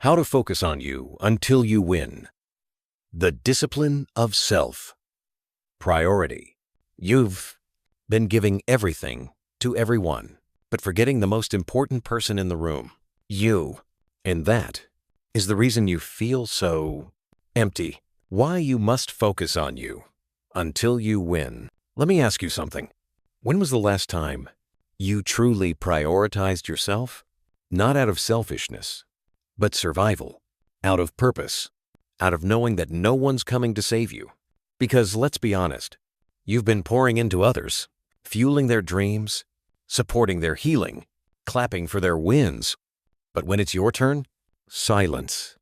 How to focus on you until you win. The discipline of self. Priority. You've been giving everything to everyone, but forgetting the most important person in the room, you. And that is the reason you feel so empty. Why you must focus on you until you win. Let me ask you something. When was the last time you truly prioritized yourself? Not out of selfishness, but survival, out of purpose, out of knowing that no one's coming to save you. Because let's be honest, you've been pouring into others, fueling their dreams, supporting their healing, clapping for their wins. But when it's your turn, silence,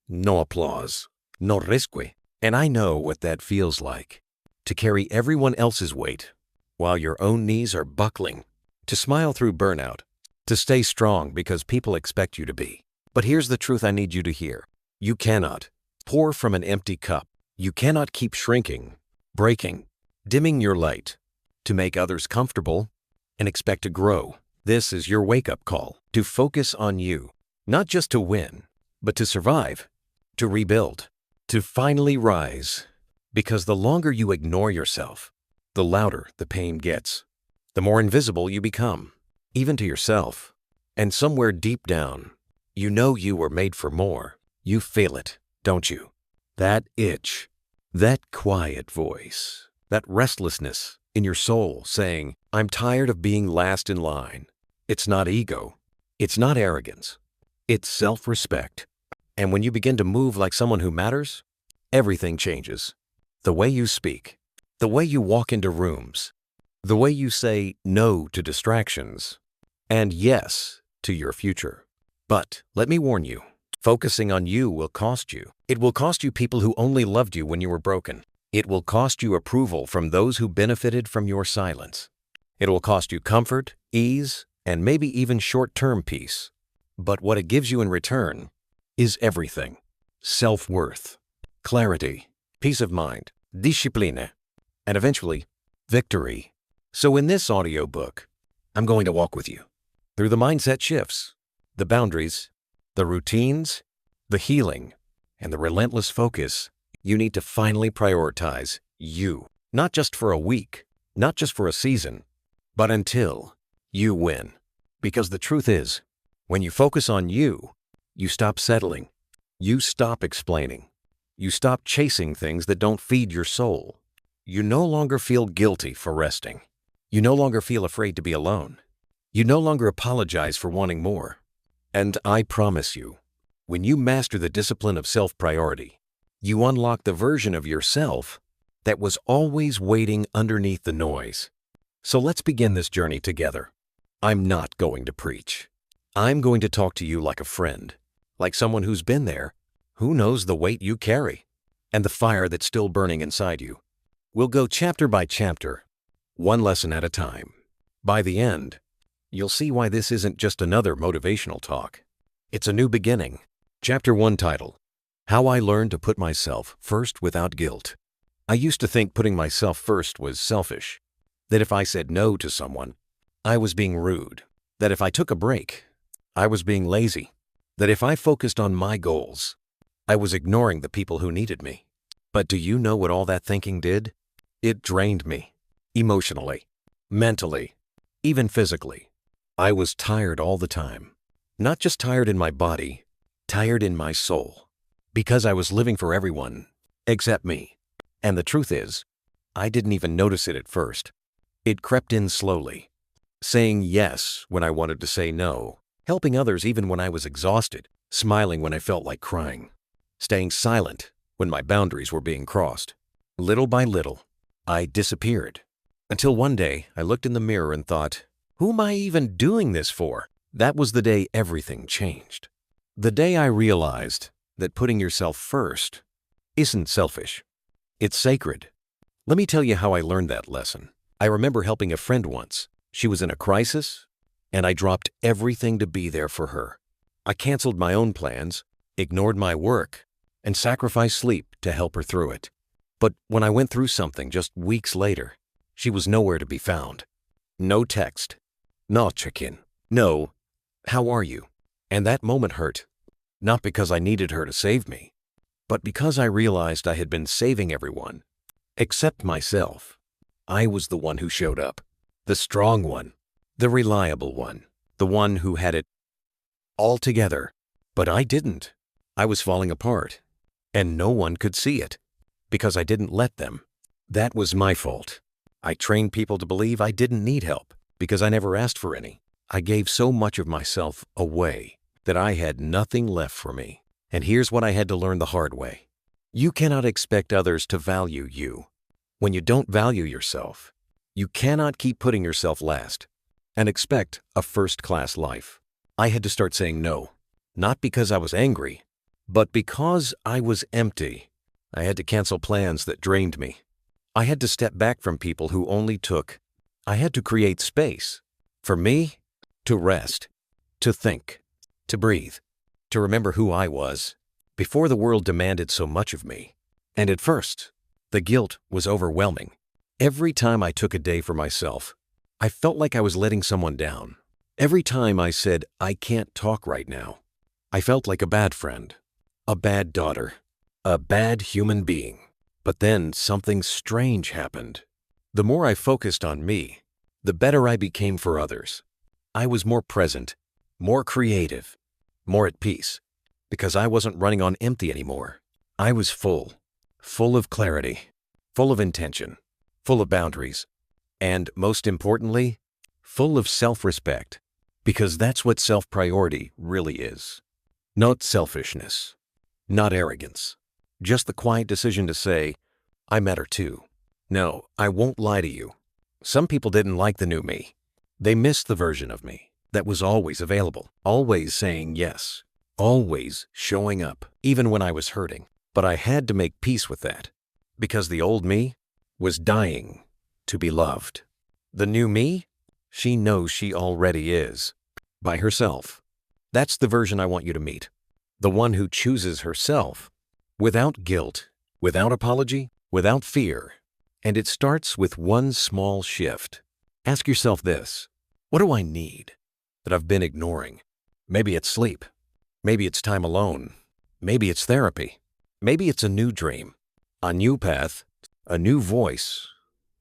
no applause, no risque. And I know what that feels like, to carry everyone else's weight while your own knees are buckling, to smile through burnout, to stay strong because people expect you to be. But here's the truth I need you to hear. You cannot pour from an empty cup. You cannot keep shrinking, breaking, dimming your light to make others comfortable and expect to grow. This is your wake-up call to focus on you, not just to win, but to survive, to rebuild, to finally rise. Because the longer you ignore yourself, the louder the pain gets, the more invisible you become, even to yourself. And somewhere deep down, you know you were made for more. You feel it, don't you? That itch, that quiet voice, that restlessness in your soul saying, I'm tired of being last in line. It's not ego. It's not arrogance. It's self-respect. And when you begin to move like someone who matters, everything changes. The way you speak, the way you walk into rooms, the way you say no to distractions, and yes to your future. But let me warn you, focusing on you will cost you. It will cost you people who only loved you when you were broken. It will cost you approval from those who benefited from your silence. It will cost you comfort, ease, and maybe even short-term peace. But what it gives you in return is everything. Self-worth, clarity, peace of mind, discipline, and eventually, victory. So in this audiobook, I'm going to walk with you through the mindset shifts, the boundaries, the routines, the healing, and the relentless focus you need to finally prioritize you. Not just for a week, not just for a season, but until you win. Because the truth is, when you focus on you, you stop settling. You stop explaining. You stop chasing things that don't feed your soul. You no longer feel guilty for resting. You no longer feel afraid to be alone. You no longer apologize for wanting more. And I promise you, when you master the discipline of self-priority, you unlock the version of yourself that was always waiting underneath the noise. So let's begin this journey together. I'm not going to preach. I'm going to talk to you like a friend, like someone who's been there, who knows the weight you carry, and the fire that's still burning inside you. We'll go chapter by chapter, one lesson at a time. By the end, you'll see why this isn't just another motivational talk. It's a new beginning. Chapter 1 title, How I Learned to Put Myself First Without Guilt. I used to think putting myself first was selfish, that if I said no to someone, I was being rude, that if I took a break, I was being lazy, that if I focused on my goals, I was ignoring the people who needed me. But do you know what all that thinking did? It drained me, emotionally, mentally, even physically. I was tired all the time. Not just tired in my body, tired in my soul. Because I was living for everyone, except me. And the truth is, I didn't even notice it at first. It crept in slowly. Saying yes when I wanted to say no. Helping others even when I was exhausted. Smiling when I felt like crying. Staying silent when my boundaries were being crossed. Little by little, I disappeared. Until one day, I looked in the mirror and thought, who am I even doing this for? That was the day everything changed. The day I realized that putting yourself first isn't selfish. It's sacred. Let me tell you how I learned that lesson. I remember helping a friend once. She was in a crisis, and I dropped everything to be there for her. I canceled my own plans, ignored my work, and sacrificed sleep to help her through it. But when I went through something just weeks later, she was nowhere to be found. No text. No check-in. No, how are you? And that moment hurt. Not because I needed her to save me, but because I realized I had been saving everyone, except myself. I was the one who showed up, the strong one, the reliable one, the one who had it all together. But I didn't. I was falling apart, and no one could see it, because I didn't let them. That was my fault. I trained people to believe I didn't need help, because I never asked for any. I gave so much of myself away that I had nothing left for me. And here's what I had to learn the hard way. You cannot expect others to value you. When you don't value yourself, you cannot keep putting yourself last and expect a first-class life. I had to start saying no, not because I was angry, but because I was empty. I had to cancel plans that drained me. I had to step back from people who only took. I had to create space for me to rest, to think, to breathe, to remember who I was before the world demanded so much of me. And at first, the guilt was overwhelming. Every time I took a day for myself, I felt like I was letting someone down. Every time I said, I can't talk right now, I felt like a bad friend, a bad daughter, a bad human being. But then something strange happened. The more I focused on me, the better I became for others. I was more present, more creative, more at peace, because I wasn't running on empty anymore. I was full of clarity, full of intention, full of boundaries, and most importantly, full of self-respect, because that's what self-priority really is. Not selfishness, not arrogance, just the quiet decision to say, I matter too. No, I won't lie to you. Some people didn't like the new me. They missed the version of me that was always available, always saying yes, always showing up, even when I was hurting. But I had to make peace with that, because the old me was dying to be loved. The new me, she knows she already is, by herself. That's the version I want you to meet. The one who chooses herself, without guilt, without apology, without fear. And it starts with one small shift. Ask yourself this: what do I need that I've been ignoring? Maybe it's sleep. Maybe it's time alone. Maybe it's therapy. Maybe it's a new dream, a new path, a new voice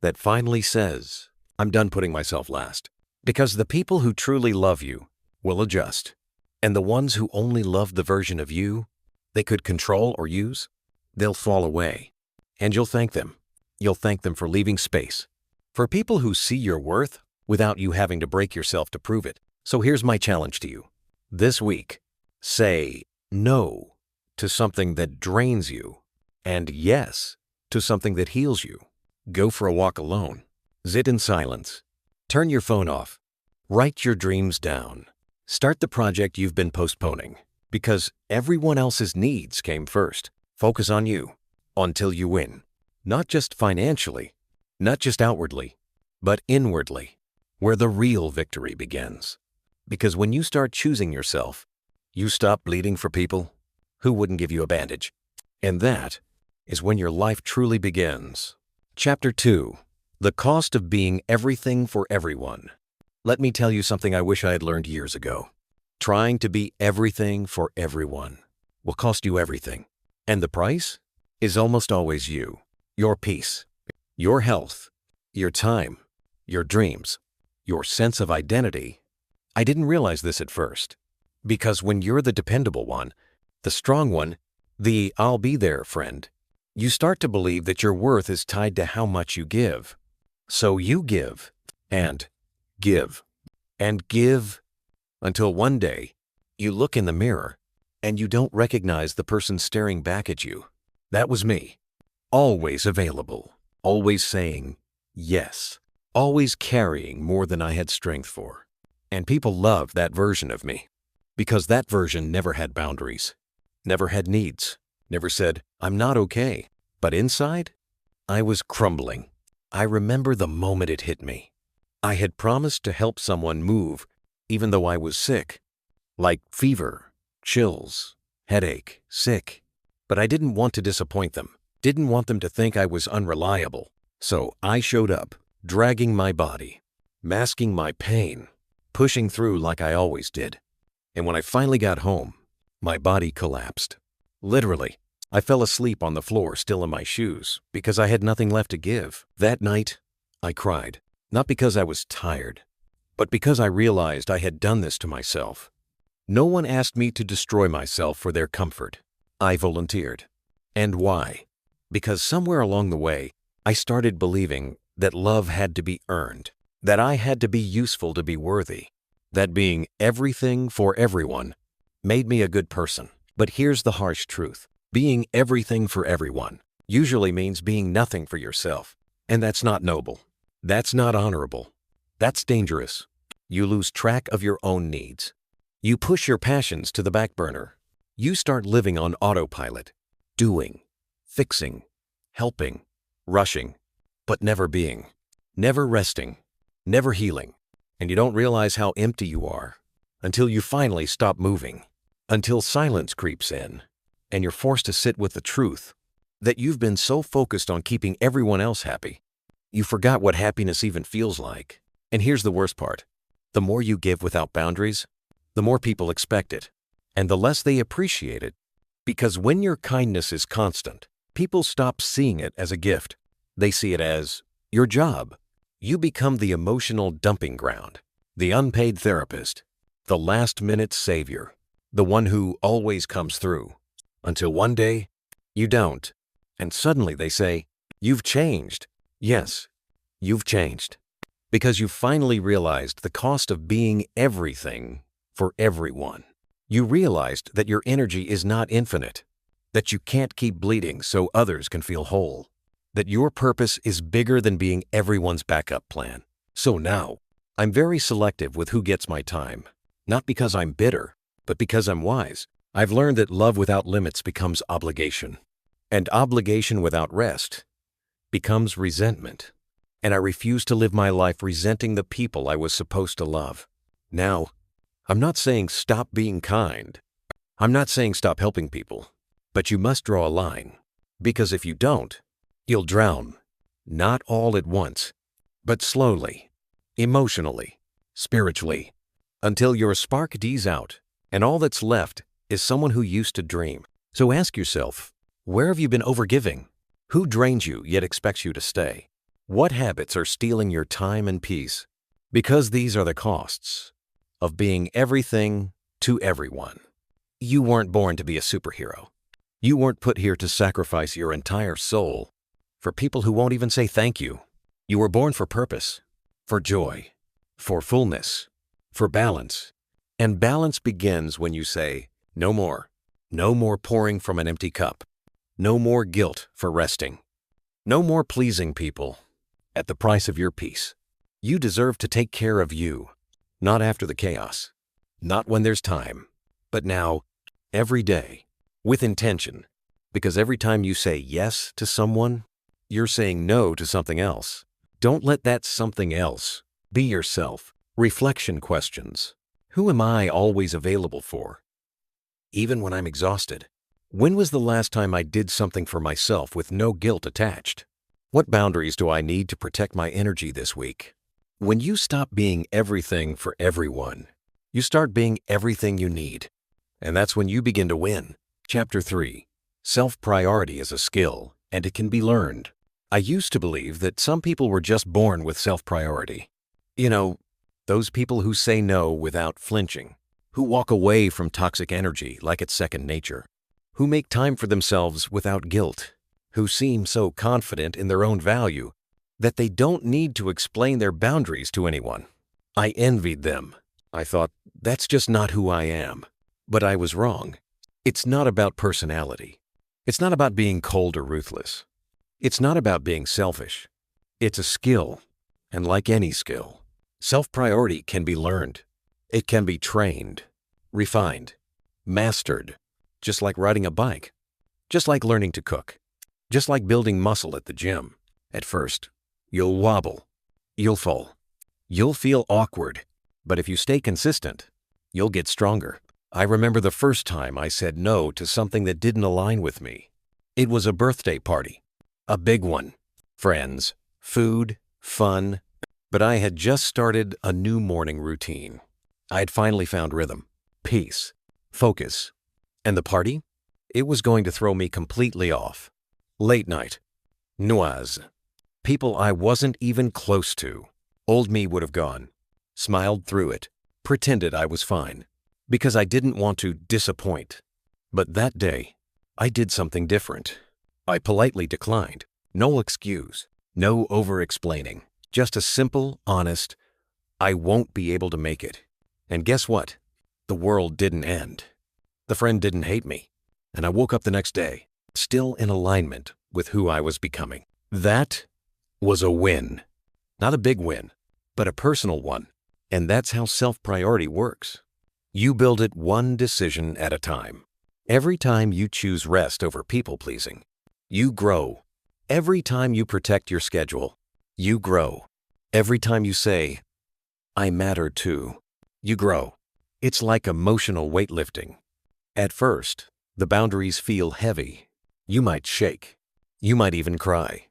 that finally says, I'm done putting myself last. Because the people who truly love you will adjust. And the ones who only love the version of you they could control or use, they'll fall away. And you'll thank them. You'll thank them for leaving space. For people who see your worth without you having to break yourself to prove it. So here's my challenge to you. This week, say no to something that drains you and yes to something that heals you. Go for a walk alone. Sit in silence. Turn your phone off. Write your dreams down. Start the project you've been postponing, because everyone else's needs came first. Focus on you until you win. Not just financially, not just outwardly, but inwardly, where the real victory begins. Because when you start choosing yourself, you stop bleeding for people who wouldn't give you a bandage. And that is when your life truly begins. Chapter 2. The Cost of Being Everything for Everyone. Let me tell you something I wish I had learned years ago. Trying to be everything for everyone will cost you everything. And the price is almost always you, your peace, your health, your time, your dreams, your sense of identity. I didn't realize this at first. Because when you're the dependable one, the strong one, the I'll be there friend, you start to believe that your worth is tied to how much you give. So you give and give and give until one day you look in the mirror and you don't recognize the person staring back at you. That was me. Always available, always saying yes, always carrying more than I had strength for. And people loved that version of me because that version never had boundaries, never had needs, never said, I'm not okay. But inside, I was crumbling. I remember the moment it hit me. I had promised to help someone move even though I was sick, like fever, chills, headache, sick. But I didn't want to disappoint them, didn't want them to think I was unreliable. So I showed up, dragging my body, masking my pain, pushing through like I always did. And when I finally got home, My body collapsed. Literally, I fell asleep on the floor, still in my shoes, because I had nothing left to give. That night, I cried, not because I was tired, but because I realized I had done this to myself. No one asked me to destroy myself for their comfort. I volunteered. And why? Because somewhere along the way, I started believing that love had to be earned, that I had to be useful to be worthy, that being everything for everyone made me a good person. But here's the harsh truth. Being everything for everyone usually means being nothing for yourself. And that's not noble. That's not honorable. That's dangerous. You lose track of your own needs. You push your passions to the back burner. You start living on autopilot, doing, fixing, helping, rushing, but never being, never resting, never healing. And you don't realize how empty you are until you finally stop moving, until silence creeps in, and you're forced to sit with the truth that you've been so focused on keeping everyone else happy, you forgot what happiness even feels like. And here's the worst part. The more you give without boundaries, the more people expect it, and the less they appreciate it. Because when your kindness is constant, people stop seeing it as a gift. They see it as your job. You become the emotional dumping ground, the unpaid therapist, the last-minute savior, the one who always comes through. Until one day, you don't. And suddenly they say, "You've changed." Yes, you've changed. Because you finally realized the cost of being everything for everyone. You realized that your energy is not infinite, that you can't keep bleeding so others can feel whole, that your purpose is bigger than being everyone's backup plan. So now, I'm very selective with who gets my time, not because I'm bitter, but because I'm wise. I've learned that love without limits becomes obligation, and obligation without rest becomes resentment. And I refuse to live my life resenting the people I was supposed to love. Now, I'm not saying stop being kind. I'm not saying stop helping people. But you must draw a line. Because if you don't, you'll drown. Not all at once, but slowly, emotionally, spiritually, until your spark dies out, and all that's left is someone who used to dream. So ask yourself, where have you been overgiving? Who drains you yet expects you to stay? What habits are stealing your time and peace? Because these are the costs of being everything to everyone. You weren't born to be a superhero. You weren't put here to sacrifice your entire soul for people who won't even say thank you. You were born for purpose, for joy, for fullness, for balance. And balance begins when you say, no more. No more pouring from an empty cup. No more guilt for resting. No more pleasing people at the price of your peace. You deserve to take care of you, not after the chaos, not when there's time, but now, every day, with intention. Because every time you say yes to someone, you're saying no to something else. Don't let that something else be yourself. Reflection questions. Who am I always available for? Even when I'm exhausted. When was the last time I did something for myself with no guilt attached? What boundaries do I need to protect my energy this week? When you stop being everything for everyone, you start being everything you need. And that's when you begin to win. Chapter 3. Self-priority is a skill, and it can be learned. I used to believe that some people were just born with self-priority. You know, those people who say no without flinching, who walk away from toxic energy like it's second nature, who make time for themselves without guilt, who seem so confident in their own value that they don't need to explain their boundaries to anyone. I envied them. I thought, that's just not who I am. But I was wrong. It's not about personality. It's not about being cold or ruthless. It's not about being selfish. It's a skill. And like any skill, self-priority can be learned. It can be trained, refined, mastered, just like riding a bike, just like learning to cook, just like building muscle at the gym. At first, you'll wobble, you'll fall, you'll feel awkward, but if you stay consistent, you'll get stronger. I remember the first time I said no to something that didn't align with me. It was a birthday party, a big one, friends, food, fun, but I had just started a new morning routine. I had finally found rhythm, peace, focus, And the party? It was going to throw me completely off. Late night. Noise. People I wasn't even close to. Old me would have gone. Smiled through it. Pretended I was fine. Because I didn't want to disappoint. But that day, I did something different. I politely declined. No excuse. No over-explaining. Just a simple, honest, I won't be able to make it. And guess what? The world didn't end. The friend didn't hate me. And I woke up the next day, still in alignment with who I was becoming. That was a win. Not a big win, but a personal one. And that's how self-priority works. You build it one decision at a time. Every time you choose rest over people-pleasing, you grow. Every time you protect your schedule, you grow. Every time you say, I matter too, you grow. It's like emotional weightlifting. At first, the boundaries feel heavy. You might shake. You might even cry.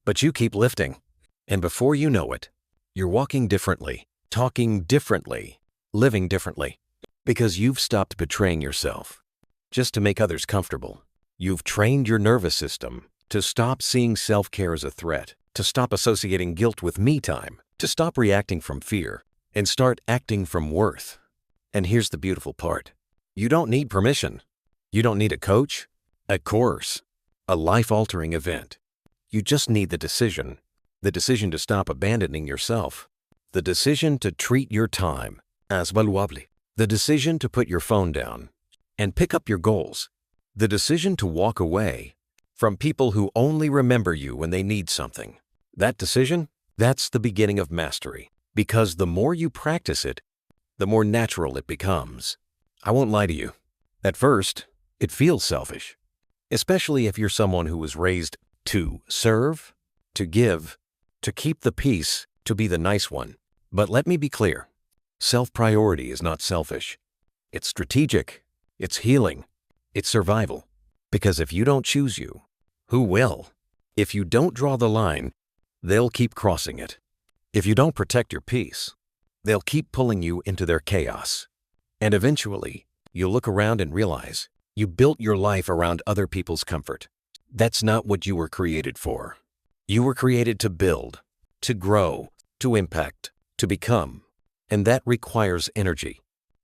But you keep lifting. And before you know it, you're walking differently, talking differently, living differently. Because you've stopped betraying yourself just to make others comfortable. You've trained your nervous system to stop seeing self-care as a threat, to stop associating guilt with me time, to stop reacting from fear, and start acting from worth. And here's the beautiful part. You don't need permission. You don't need a coach, a course, a life-altering event. You just need the decision to stop abandoning yourself, the decision to treat your time as valuable, the decision to put your phone down and pick up your goals, the decision to walk away from people who only remember you when they need something. That decision, that's the beginning of mastery, because the more you practice it, the more natural it becomes. I won't lie to you. At first, it feels selfish, especially if you're someone who was raised to serve, to give, to keep the peace, to be the nice one. But let me be clear. Self-priority is not selfish. It's strategic. It's healing. It's survival. Because if you don't choose you, who will? If you don't draw the line, they'll keep crossing it. If you don't protect your peace, they'll keep pulling you into their chaos. And eventually, you'll look around and realize you built your life around other people's comfort. That's not what you were created for. You were created to build, to grow, to impact, to become. And that requires energy,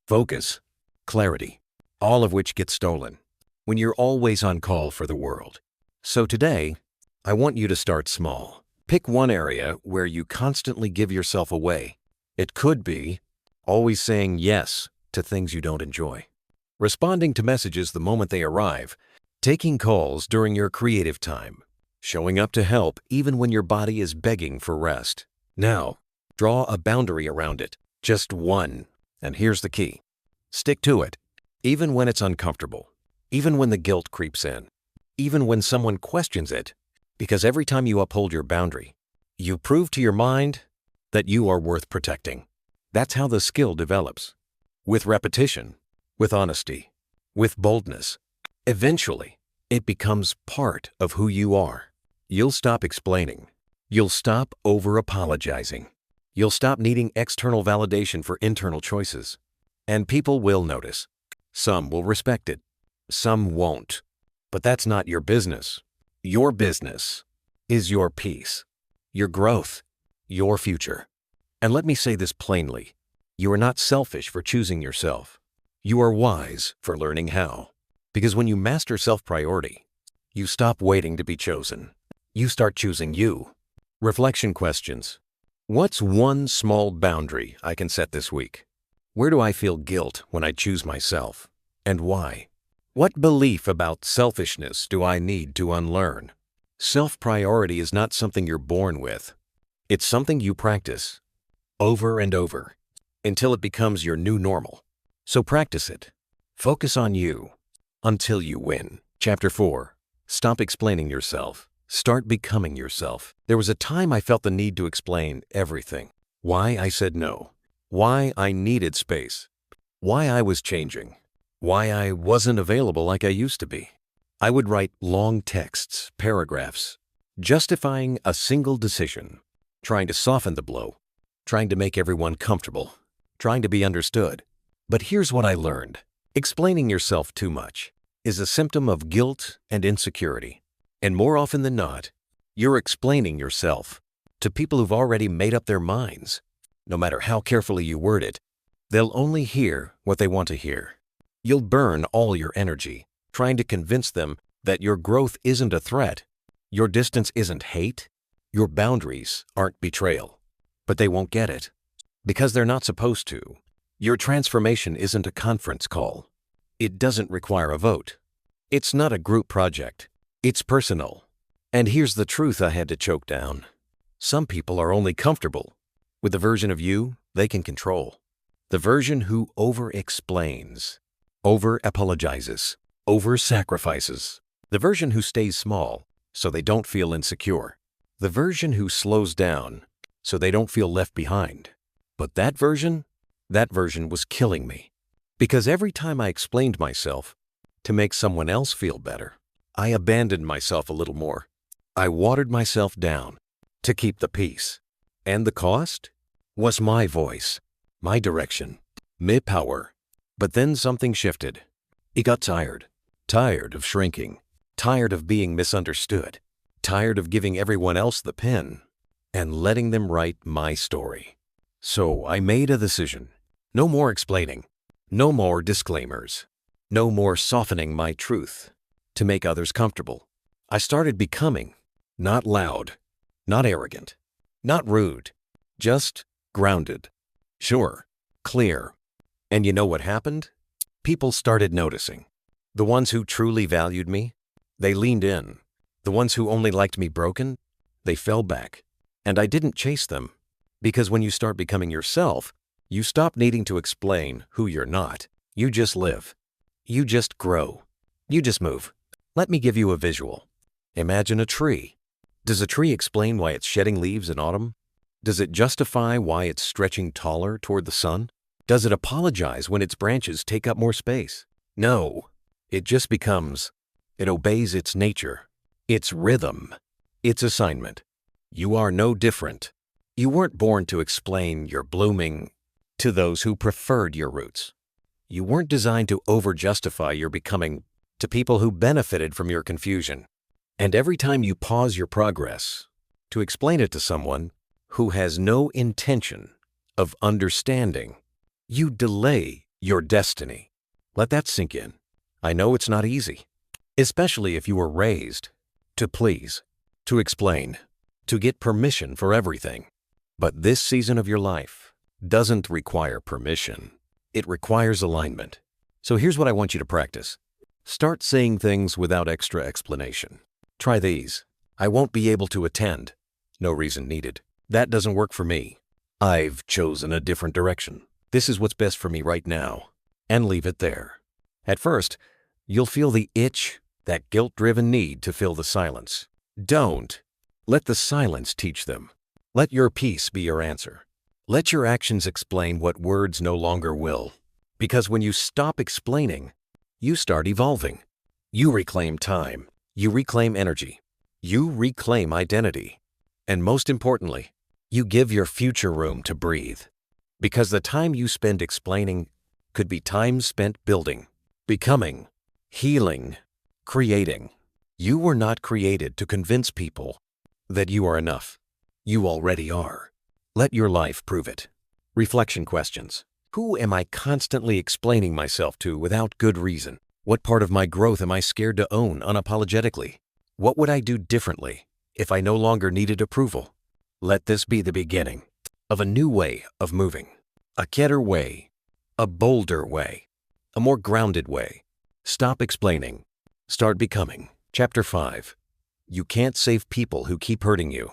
focus, clarity, all of which gets stolen when you're always on call for the world. So today, I want you to start small. Pick one area where you constantly give yourself away. It could be always saying yes to things you don't enjoy, responding to messages the moment they arrive, taking calls during your creative time, showing up to help even when your body is begging for rest. Now, draw a boundary around it. Just one. And here's the key. Stick to it, even when it's uncomfortable, even when the guilt creeps in, even when someone questions it, because every time you uphold your boundary, you prove to your mind that you are worth protecting. That's how the skill develops. With repetition, with honesty, with boldness. Eventually, it becomes part of who you are. You'll stop explaining. You'll stop over-apologizing. You'll stop needing external validation for internal choices. And people will notice. Some will respect it. Some won't. But that's not your business. Your business is your peace, your growth, your future. And let me say this plainly. You are not selfish for choosing yourself. You are wise for learning how. Because when you master self-priority, you stop waiting to be chosen. You start choosing you. Reflection questions. What's one small boundary I can set this week? Where do I feel guilt when I choose myself? And why? What belief about selfishness do I need to unlearn? Self-priority is not something you're born with. It's something you practice over and over until it becomes your new normal. So practice it. Focus on you until you win. Chapter 4. Stop explaining yourself. Start becoming yourself. There was a time I felt the need to explain everything. Why I said no. Why I needed space. Why I was changing. Why I wasn't available like I used to be. I would write long texts, paragraphs, justifying a single decision, trying to soften the blow, trying to make everyone comfortable, trying to be understood. But here's what I learned. Explaining yourself too much is a symptom of guilt and insecurity. And more often than not, you're explaining yourself to people who've already made up their minds. No matter how carefully you word it, they'll only hear what they want to hear. You'll burn all your energy trying to convince them that your growth isn't a threat, your distance isn't hate, your boundaries aren't betrayal. But they won't get it, because they're not supposed to. Your transformation isn't a conference call. It doesn't require a vote. It's not a group project. It's personal. And here's the truth I had to choke down. Some people are only comfortable with the version of you they can control. The version who over-explains, over-apologizes, over-sacrifices. The version who stays small so they don't feel insecure. The version who slows down so they don't feel left behind. But that version was killing me. Because every time I explained myself to make someone else feel better, I abandoned myself a little more. I watered myself down to keep the peace. And the cost was my voice, my direction, my power. But then something shifted. It got tired of shrinking, tired of being misunderstood, tired of giving everyone else the pen and letting them write my story. So I made a decision. No more explaining, no more disclaimers, no more softening my truth to make others comfortable. I started becoming not loud, not arrogant, not rude, just grounded, sure, clear. And you know what happened? People started noticing. The ones who truly valued me, they leaned in. The ones who only liked me broken, they fell back. And I didn't chase them, because when you start becoming yourself, you stop needing to explain who you're not. You just live. You just grow. You just move. Let me give you a visual. Imagine a tree. Does a tree explain why it's shedding leaves in autumn? Does it justify why it's stretching taller toward the sun? Does it apologize when its branches take up more space? No. It just becomes. It obeys its nature, its rhythm, its assignment. You are no different. You weren't born to explain your blooming to those who preferred your roots. You weren't designed to over-justify your becoming to people who benefited from your confusion. And every time you pause your progress to explain it to someone who has no intention of understanding, you delay your destiny. Let that sink in. I know it's not easy, especially if you were raised to please, to explain, to get permission for everything. But this season of your life doesn't require permission. It requires alignment. So here's what I want you to practice. Start saying things without extra explanation. Try these. I won't be able to attend. No reason needed. That doesn't work for me. I've chosen a different direction. This is what's best for me right now. And leave it there. At first, you'll feel the itch, that guilt-driven need to fill the silence. Don't. Let the silence teach them. Let your peace be your answer. Let your actions explain what words no longer will. Because when you stop explaining, you start evolving. You reclaim time. You reclaim energy. You reclaim identity. And most importantly, you give your future room to breathe. Because the time you spend explaining could be time spent building, becoming, healing, creating. You were not created to convince people that you are enough. You already are. Let your life prove it. Reflection questions. Who am I constantly explaining myself to without good reason? What part of my growth am I scared to own unapologetically? What would I do differently if I no longer needed approval? Let this be the beginning of a new way of moving. A better way, a bolder way, a more grounded way. Stop explaining. Start becoming. Chapter 5. You can't save people who keep hurting you.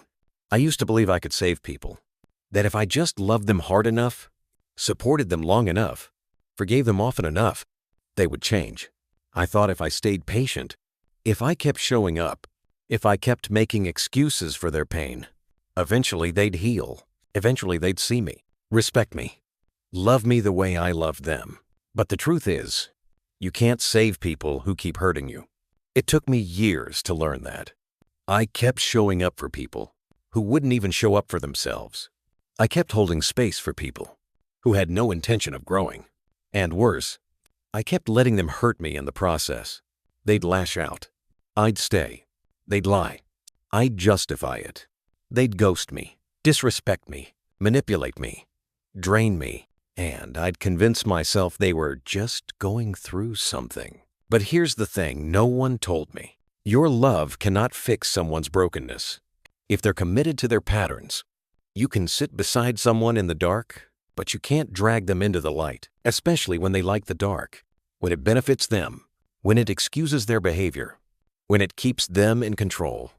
I used to believe I could save people. That if I just loved them hard enough, supported them long enough, forgave them often enough, they would change. I thought if I stayed patient, if I kept showing up, if I kept making excuses for their pain, eventually they'd heal. Eventually they'd see me, respect me, love me the way I loved them. But the truth is, you can't save people who keep hurting you. It took me years to learn that. I kept showing up for people who wouldn't even show up for themselves. I kept holding space for people who had no intention of growing. And worse, I kept letting them hurt me in the process. They'd lash out. I'd stay. They'd lie. I'd justify it. They'd ghost me, disrespect me, manipulate me, drain me, and I'd convince myself they were just going through something. But here's the thing no one told me. Your love cannot fix someone's brokenness. If they're committed to their patterns, you can sit beside someone in the dark, but you can't drag them into the light, especially when they like the dark, when it benefits them, when it excuses their behavior, when it keeps them in control.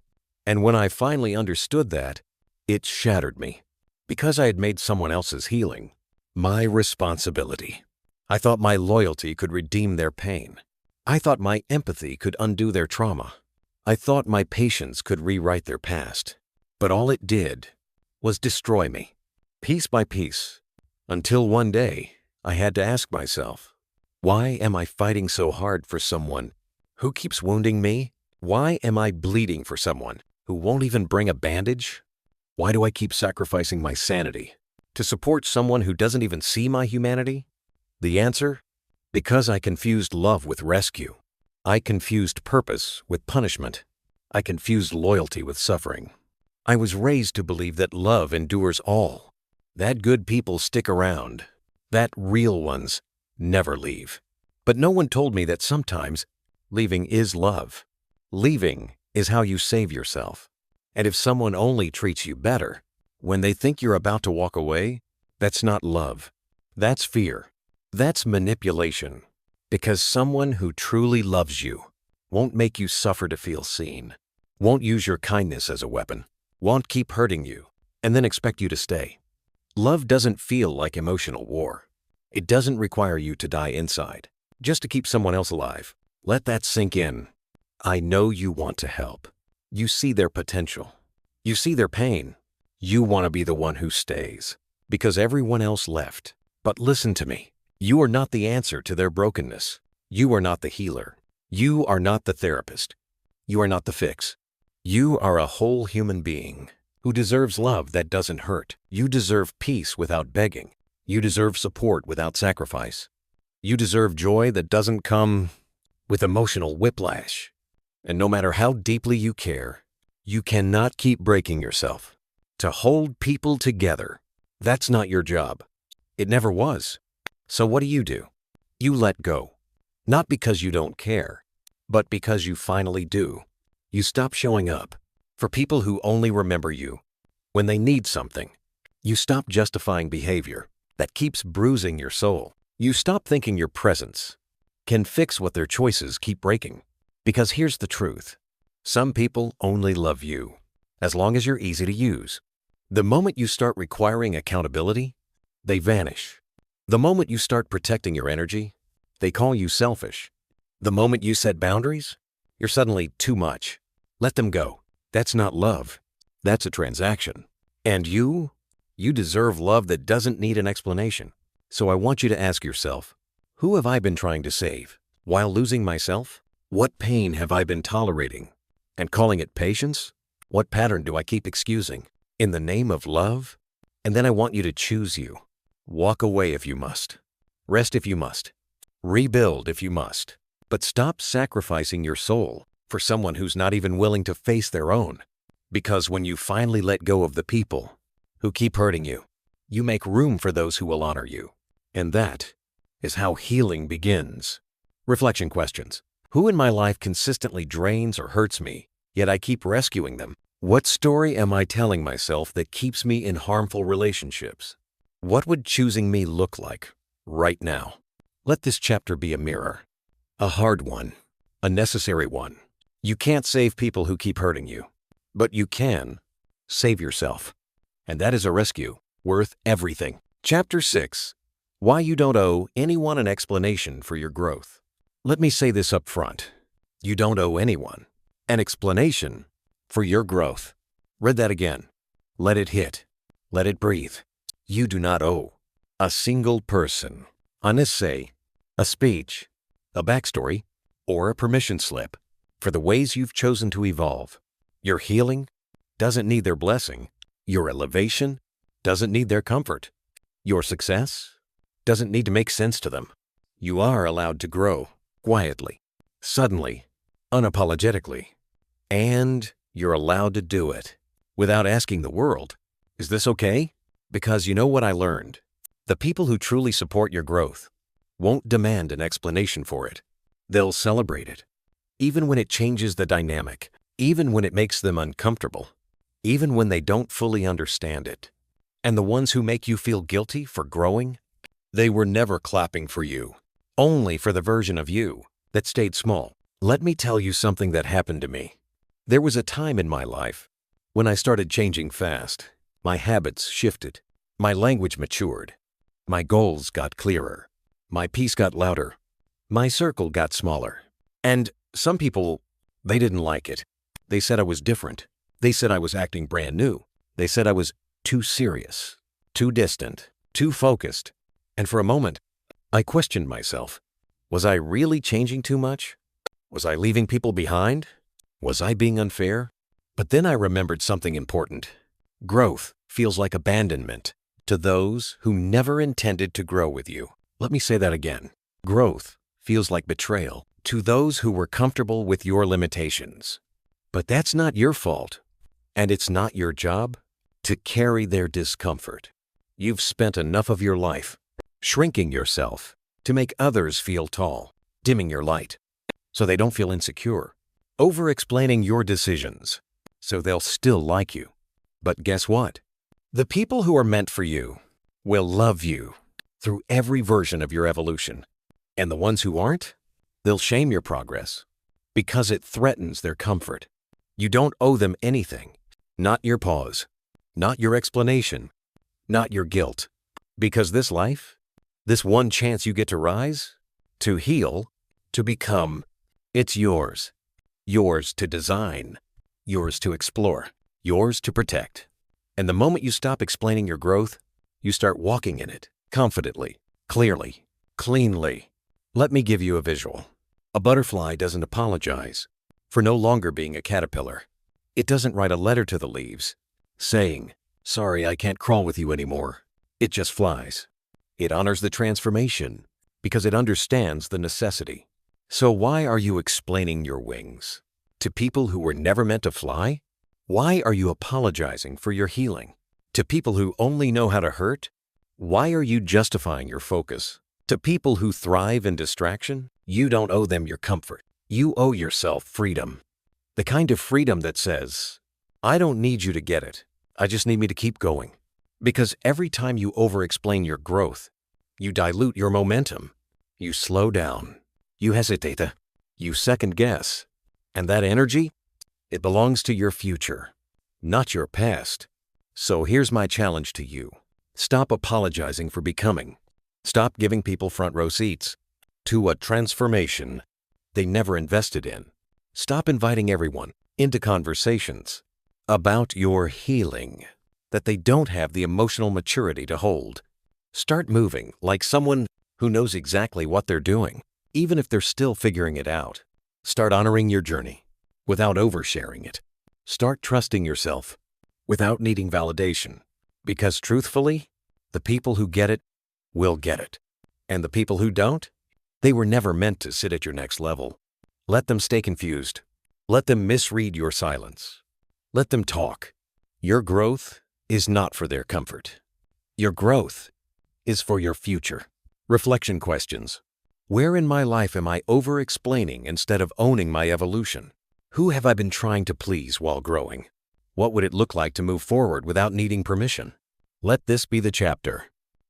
And when I finally understood that, it shattered me, because I had made someone else's healing my responsibility. I thought my loyalty could redeem their pain. I thought my empathy could undo their trauma. I thought my patience could rewrite their past. But all it did was destroy me, piece by piece, until one day I had to ask myself, why am I fighting so hard for someone who keeps wounding me? Why am I bleeding for someone who won't even bring a bandage? Why do I keep sacrificing my sanity to support someone who doesn't even see my humanity? The answer? Because I confused love with rescue. I confused purpose with punishment. I confused loyalty with suffering. I was raised to believe that love endures all, that good people stick around, that real ones never leave. But no one told me that sometimes leaving is love. Leaving is how you save yourself. And if someone only treats you better when they think you're about to walk away, that's not love. That's fear. That's manipulation. Because someone who truly loves you won't make you suffer to feel seen, won't use your kindness as a weapon, won't keep hurting you, and then expect you to stay. Love doesn't feel like emotional war. It doesn't require you to die inside, just to keep someone else alive. Let that sink in. I know you want to help. You see their potential. You see their pain. You want to be the one who stays, because everyone else left. But listen to me. You are not the answer to their brokenness. You are not the healer. You are not the therapist. You are not the fix. You are a whole human being who deserves love that doesn't hurt. You deserve peace without begging. You deserve support without sacrifice. You deserve joy that doesn't come with emotional whiplash. And no matter how deeply you care, you cannot keep breaking yourself to hold people together. That's not your job. It never was. So what do? You let go. Not because you don't care, but because you finally do. You stop showing up for people who only remember you when they need something. You stop justifying behavior that keeps bruising your soul. You stop thinking your presence can fix what their choices keep breaking. Because here's the truth. Some people only love you as long as you're easy to use. The moment you start requiring accountability, they vanish. The moment you start protecting your energy, they call you selfish. The moment you set boundaries, you're suddenly too much. Let them go. That's not love. That's a transaction. And you deserve love that doesn't need an explanation. So I want you to ask yourself, who have I been trying to save while losing myself? What pain have I been tolerating and calling it patience? What pattern do I keep excusing in the name of love? And then I want you to choose you. Walk away if you must. Rest if you must. Rebuild if you must. But stop sacrificing your soul for someone who's not even willing to face their own. Because when you finally let go of the people who keep hurting you, you make room for those who will honor you. And that is how healing begins. Reflection questions. Who in my life consistently drains or hurts me, yet I keep rescuing them? What story am I telling myself that keeps me in harmful relationships? What would choosing me look like right now? Let this chapter be a mirror. A hard one. A necessary one. You can't save people who keep hurting you, but you can save yourself. And that is a rescue worth everything. Chapter 6. Why you don't owe anyone an explanation for your growth. Let me say this up front. You don't owe anyone an explanation for your growth. Read that again. Let it hit. Let it breathe. You do not owe a single person an essay, a speech, a backstory, or a permission slip for the ways you've chosen to evolve. Your healing doesn't need their blessing. Your elevation doesn't need their comfort. Your success doesn't need to make sense to them. You are allowed to grow quietly, suddenly, unapologetically, and you're allowed to do it without asking the world, "Is this okay?" Because you know what I learned? The people who truly support your growth won't demand an explanation for it. They'll celebrate it, even when it changes the dynamic, even when it makes them uncomfortable, even when they don't fully understand it. And the ones who make you feel guilty for growing, they were never clapping for you, only for the version of you that stayed small. Let me tell you something that happened to me. There was a time in my life when I started changing fast. My habits shifted. My language matured. My goals got clearer. My peace got louder. My circle got smaller. And some people, they didn't like it. They said I was different. They said I was acting brand new. They said I was too serious, too distant, too focused. And for a moment, I questioned myself. Was I really changing too much? Was I leaving people behind? Was I being unfair? But then I remembered something important. Growth feels like abandonment to those who never intended to grow with you. Let me say that again. Growth feels like betrayal to those who were comfortable with your limitations. But that's not your fault, and it's not your job to carry their discomfort. You've spent enough of your life shrinking yourself to make others feel tall, dimming your light so they don't feel insecure, over-explaining your decisions so they'll still like you. But guess what? The people who are meant for you will love you through every version of your evolution. And the ones who aren't, they'll shame your progress because it threatens their comfort. You don't owe them anything, not your pause, not your explanation, not your guilt. Because this life, this one chance you get to rise, to heal, to become, it's yours. Yours to design, yours to explore, yours to protect. And the moment you stop explaining your growth, you start walking in it confidently, clearly, cleanly. Let me give you a visual. A butterfly doesn't apologize for no longer being a caterpillar. It doesn't write a letter to the leaves saying, "Sorry, I can't crawl with you anymore." It just flies. It honors the transformation because it understands the necessity. So why are you explaining your wings to people who were never meant to fly? Why are you apologizing for your healing to people who only know how to hurt? Why are you justifying your focus to people who thrive in distraction? You don't owe them your comfort. You owe yourself freedom. The kind of freedom that says, "I don't need you to get it. I just need me to keep going." Because every time you over-explain your growth, you dilute your momentum. You slow down. You hesitate. You second-guess. And that energy, it belongs to your future, not your past. So here's my challenge to you. Stop apologizing for becoming. Stop giving people front row seats to a transformation they never invested in. Stop inviting everyone into conversations about your healing that they don't have the emotional maturity to hold. Start moving like someone who knows exactly what they're doing, even if they're still figuring it out. Start honoring your journey without oversharing it. Start trusting yourself without needing validation. Because truthfully, the people who get it will get it. And the people who don't, they were never meant to sit at your next level. Let them stay confused. Let them misread your silence. Let them talk. Your growth is not for their comfort. Your growth is for your future. Reflection questions. Where in my life am I over-explaining instead of owning my evolution? Who have I been trying to please while growing? What would it look like to move forward without needing permission? Let this be the chapter.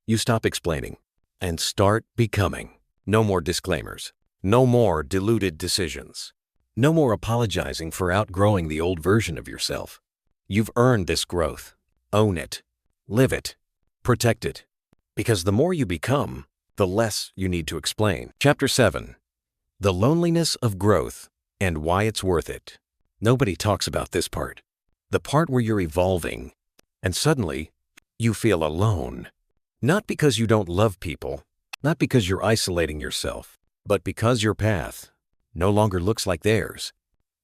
You stop explaining and start becoming. No more disclaimers. No more diluted decisions. No more apologizing for outgrowing the old version of yourself. You've earned this growth. Own it. Live it. Protect it. Because the more you become, the less you need to explain. Chapter 7. The loneliness of growth and why it's worth it. Nobody talks about this part. The part where you're evolving, and suddenly you feel alone. Not because you don't love people, not because you're isolating yourself, but because your path no longer looks like theirs.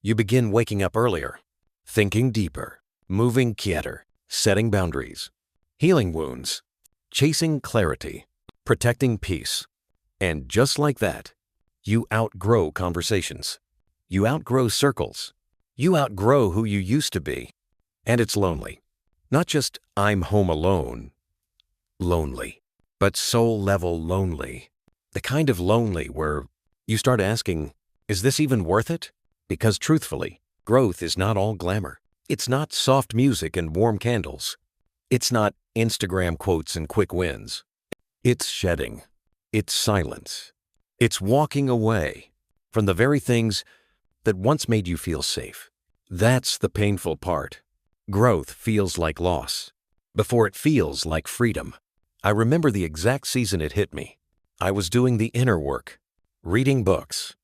You begin waking up earlier, thinking deeper, moving quieter, setting boundaries, healing wounds, chasing clarity, protecting peace. And just like that, you outgrow conversations. You outgrow circles. You outgrow who you used to be. And it's lonely. Not just I'm home alone, lonely, but soul-level lonely. The kind of lonely where you start asking, is this even worth it? Because truthfully, growth is not all glamour. It's not soft music and warm candles. It's not Instagram quotes and quick wins. It's shedding. It's silence. It's walking away from the very things that once made you feel safe. That's the painful part. Growth feels like loss before it feels like freedom. I remember the exact season it hit me. I was doing the inner work, reading books,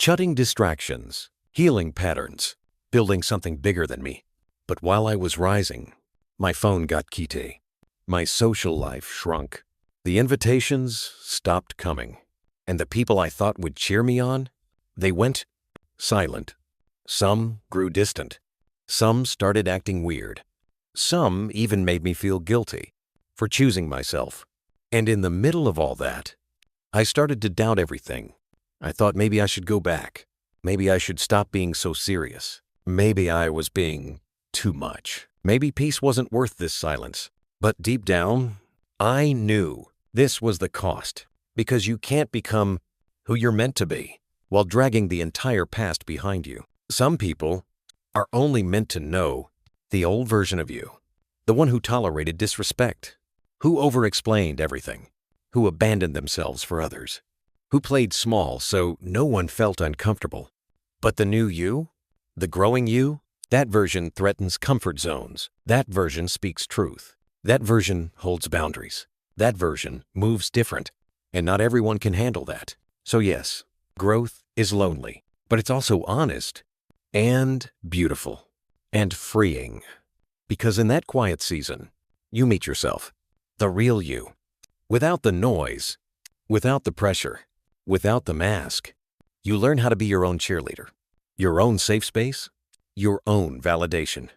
cutting distractions, healing patterns, building something bigger than me. But while I was rising, my phone got kite. My social life shrunk. The invitations stopped coming. And the people I thought would cheer me on, they went silent. Some grew distant. Some started acting weird. Some even made me feel guilty for choosing myself. And in the middle of all that, I started to doubt everything. I thought maybe I should go back. Maybe I should stop being so serious. Maybe I was being too much. Maybe peace wasn't worth this silence. But deep down, I knew this was the cost, because you can't become who you're meant to be while dragging the entire past behind you. Some people are only meant to know the old version of you, the one who tolerated disrespect, who over-explained everything, who abandoned themselves for others, who played small so no one felt uncomfortable. But the new you, the growing you, that version threatens comfort zones. That version speaks truth. That version holds boundaries. That version moves different. And not everyone can handle that. So yes, growth is lonely, but it's also honest and beautiful and freeing. Because in that quiet season, you meet yourself, the real you, without the noise, without the pressure, without the mask. You learn how to be your own cheerleader, your own safe space, your own validation.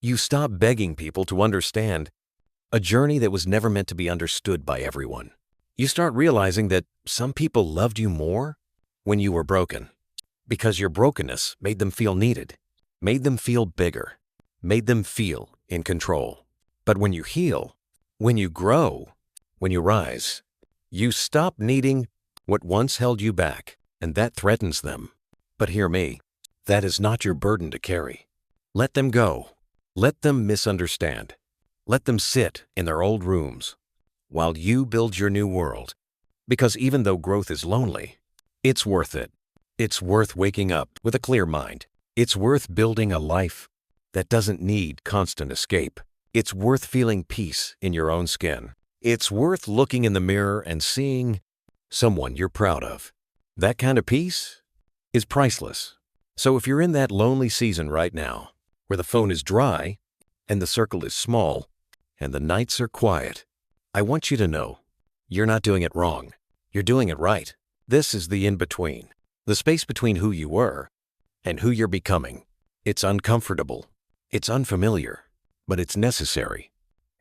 You stop begging people to understand a journey that was never meant to be understood by everyone. You start realizing that some people loved you more when you were broken, because your brokenness made them feel needed, made them feel bigger, made them feel in control. But when you heal, when you grow, when you rise, you stop needing what once held you back, and that threatens them. But hear me, that is not your burden to carry. Let them go. Let them misunderstand. Let them sit in their old rooms while you build your new world. Because even though growth is lonely, it's worth it. It's worth waking up with a clear mind. It's worth building a life that doesn't need constant escape. It's worth feeling peace in your own skin. It's worth looking in the mirror and seeing someone you're proud of. That kind of peace is priceless. So if you're in that lonely season right now, where the phone is dry and the circle is small and the nights are quiet, I want you to know you're not doing it wrong. You're doing it right. This is the in-between, the space between who you were and who you're becoming. It's uncomfortable. It's unfamiliar, but it's necessary.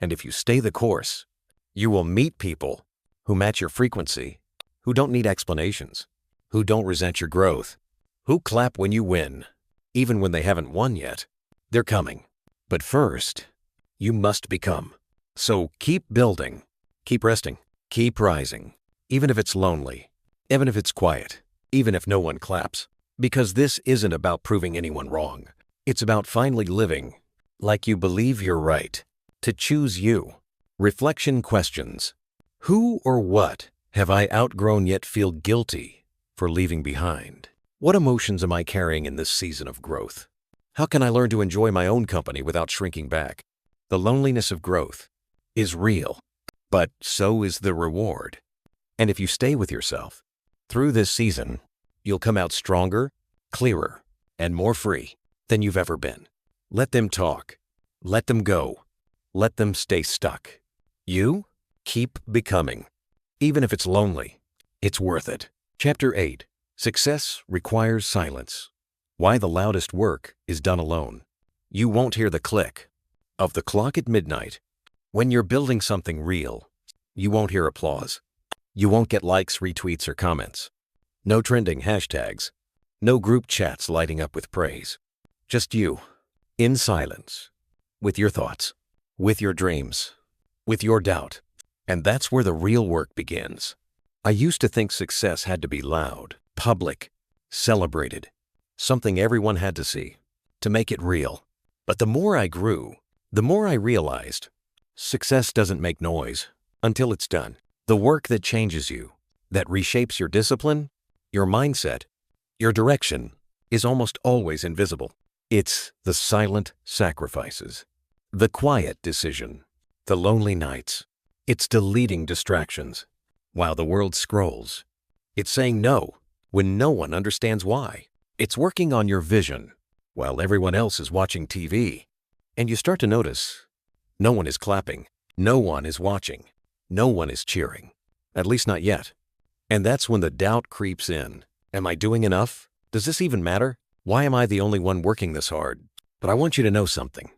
And if you stay the course, you will meet people who match your frequency, who don't need explanations, who don't resent your growth, who clap when you win, even when they haven't won yet. They're coming. But first, you must become. So keep building, keep resting, keep rising, even if it's lonely, even if it's quiet, even if no one claps. Because this isn't about proving anyone wrong. It's about finally living like you believe you're right, to choose you. Reflection questions. Who or what have I outgrown yet feel guilty for leaving behind? What emotions am I carrying in this season of growth? How can I learn to enjoy my own company without shrinking back? The loneliness of growth is real, but so is the reward. And if you stay with yourself through this season, you'll come out stronger, clearer, and more free than you've ever been. Let them talk. Let them go. Let them stay stuck. You keep becoming. Even if it's lonely, it's worth it. Chapter 8. Success requires silence. Why the loudest work is done alone. You won't hear the click of the clock at midnight. When you're building something real, you won't hear applause. You won't get likes, retweets, or comments. No trending hashtags. No group chats lighting up with praise. Just you, in silence, with your thoughts, with your dreams, with your doubt. And that's where the real work begins. I used to think success had to be loud, public, celebrated, something everyone had to see, to make it real. But the more I grew, the more I realized success doesn't make noise until it's done. The work that changes you, that reshapes your discipline, your mindset, your direction, is almost always invisible. It's the silent sacrifices, the quiet decision, the lonely nights. It's deleting distractions while the world scrolls. It's saying no when no one understands why. It's working on your vision while everyone else is watching TV. And you start to notice no one is clapping, no one is watching, no one is cheering, at least not yet. And that's when the doubt creeps in. Am I doing enough? Does this even matter? Why am I the only one working this hard? But I want you to know something.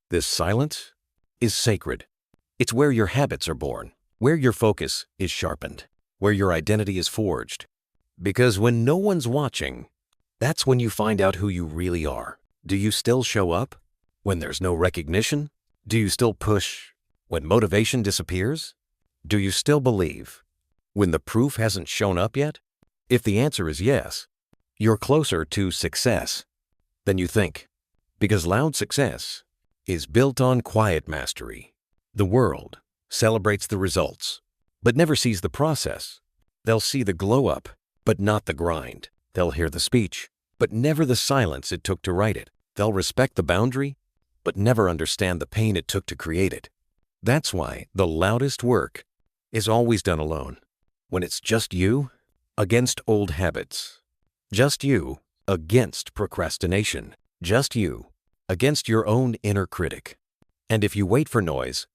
This silence is sacred. It's where your habits are born, where your focus is sharpened, where your identity is forged. Because when no one's watching, that's when you find out who you really are. Do you still show up when there's no recognition? Do you still push when motivation disappears? Do you still believe when the proof hasn't shown up yet? If the answer is yes, you're closer to success than you think. Because loud success is built on quiet mastery. The world celebrates the results, but never sees the process. They'll see the glow up, but not the grind. They'll hear the speech, but never the silence it took to write it. They'll respect the boundary, but never understand the pain it took to create it. That's why the loudest work is always done alone. When it's just you against old habits, just you against procrastination, just you against your own inner critic. And if you wait for noise,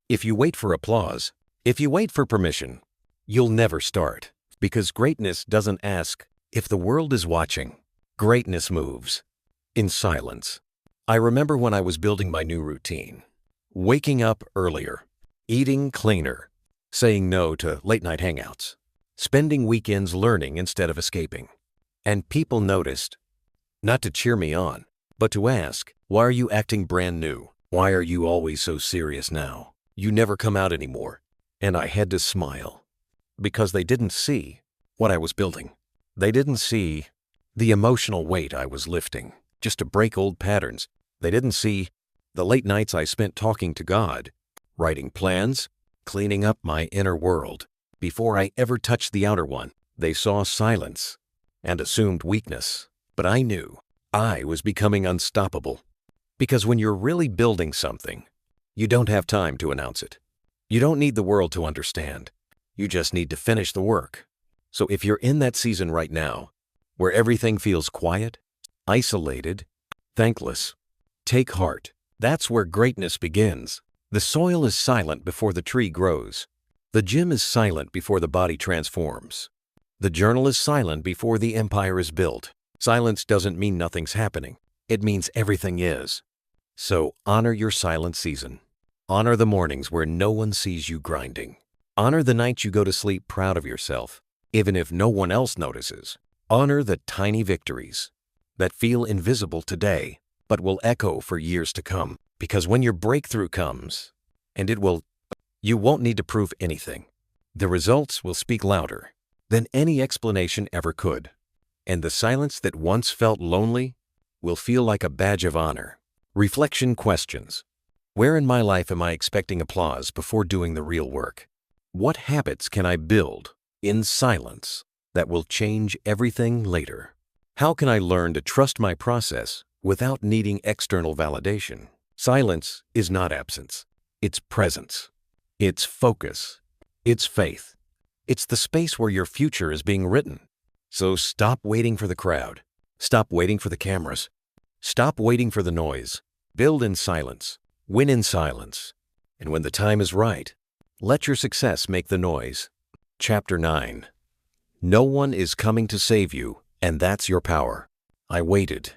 if you wait for applause, if you wait for permission, you'll never start. Because greatness doesn't ask if the world is watching. Greatness moves in silence. I remember when I was building my new routine, waking up earlier, eating cleaner, saying no to late-night hangouts, spending weekends learning instead of escaping. And people noticed, not to cheer me on, but to ask, why are you acting brand new? Why are you always so serious now? You never come out anymore. And I had to smile because they didn't see what I was building. They didn't see the emotional weight I was lifting just to break old patterns. They didn't see the late nights I spent talking to God, writing plans, cleaning up my inner world before I ever touched the outer one. They saw silence and assumed weakness. But I knew I was becoming unstoppable. Because when you're really building something, you don't have time to announce it. You don't need the world to understand. You just need to finish the work. So if you're in that season right now, where everything feels quiet, isolated, thankless, take heart. That's where greatness begins. The soil is silent before the tree grows. The gym is silent before the body transforms. The journal is silent before the empire is built. Silence doesn't mean nothing's happening. It means everything is. So honor your silent season. Honor the mornings where no one sees you grinding. Honor the nights you go to sleep proud of yourself, even if no one else notices. Honor the tiny victories that feel invisible today, but will echo for years to come. Because when your breakthrough comes, and you won't need to prove anything. The results will speak louder than any explanation ever could. And the silence that once felt lonely will feel like a badge of honor. Reflection questions. Where in my life am I expecting applause before doing the real work? What habits can I build in silence that will change everything later? How can I learn to trust my process without needing external validation? Silence is not absence. It's presence. It's focus. It's faith. It's the space where your future is being written. So stop waiting for the crowd. Stop waiting for the cameras. Stop waiting for the noise. Build in silence. Win in silence. And when the time is right, let your success make the noise. Chapter 9. No one is coming to save you, and that's your power. I waited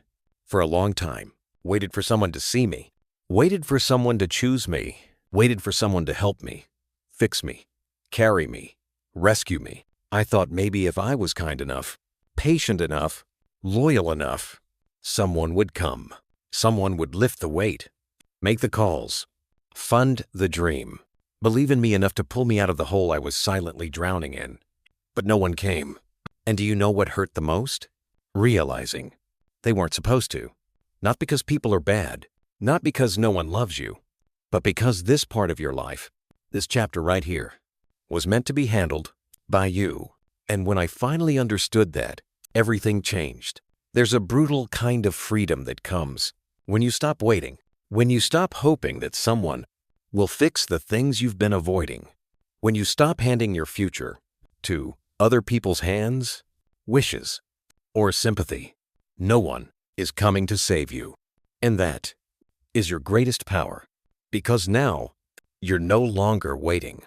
for a long time. Waited for someone to see me. Waited for someone to choose me. Waited for someone to help me, fix me, carry me, rescue me. I thought maybe if I was kind enough, patient enough, loyal enough, someone would come. Someone would lift the weight, make the calls, fund the dream, believe in me enough to pull me out of the hole I was silently drowning in. But no one came. And do you know what hurt the most? Realizing they weren't supposed to. Not because people are bad, not because no one loves you, but because this part of your life, this chapter right here, was meant to be handled by you. And when I finally understood that, everything changed. There's a brutal kind of freedom that comes when you stop waiting, when you stop hoping that someone will fix the things you've been avoiding, when you stop handing your future to other people's hands, wishes, or sympathy. No one is coming to save you. And that is your greatest power, because now you're no longer waiting.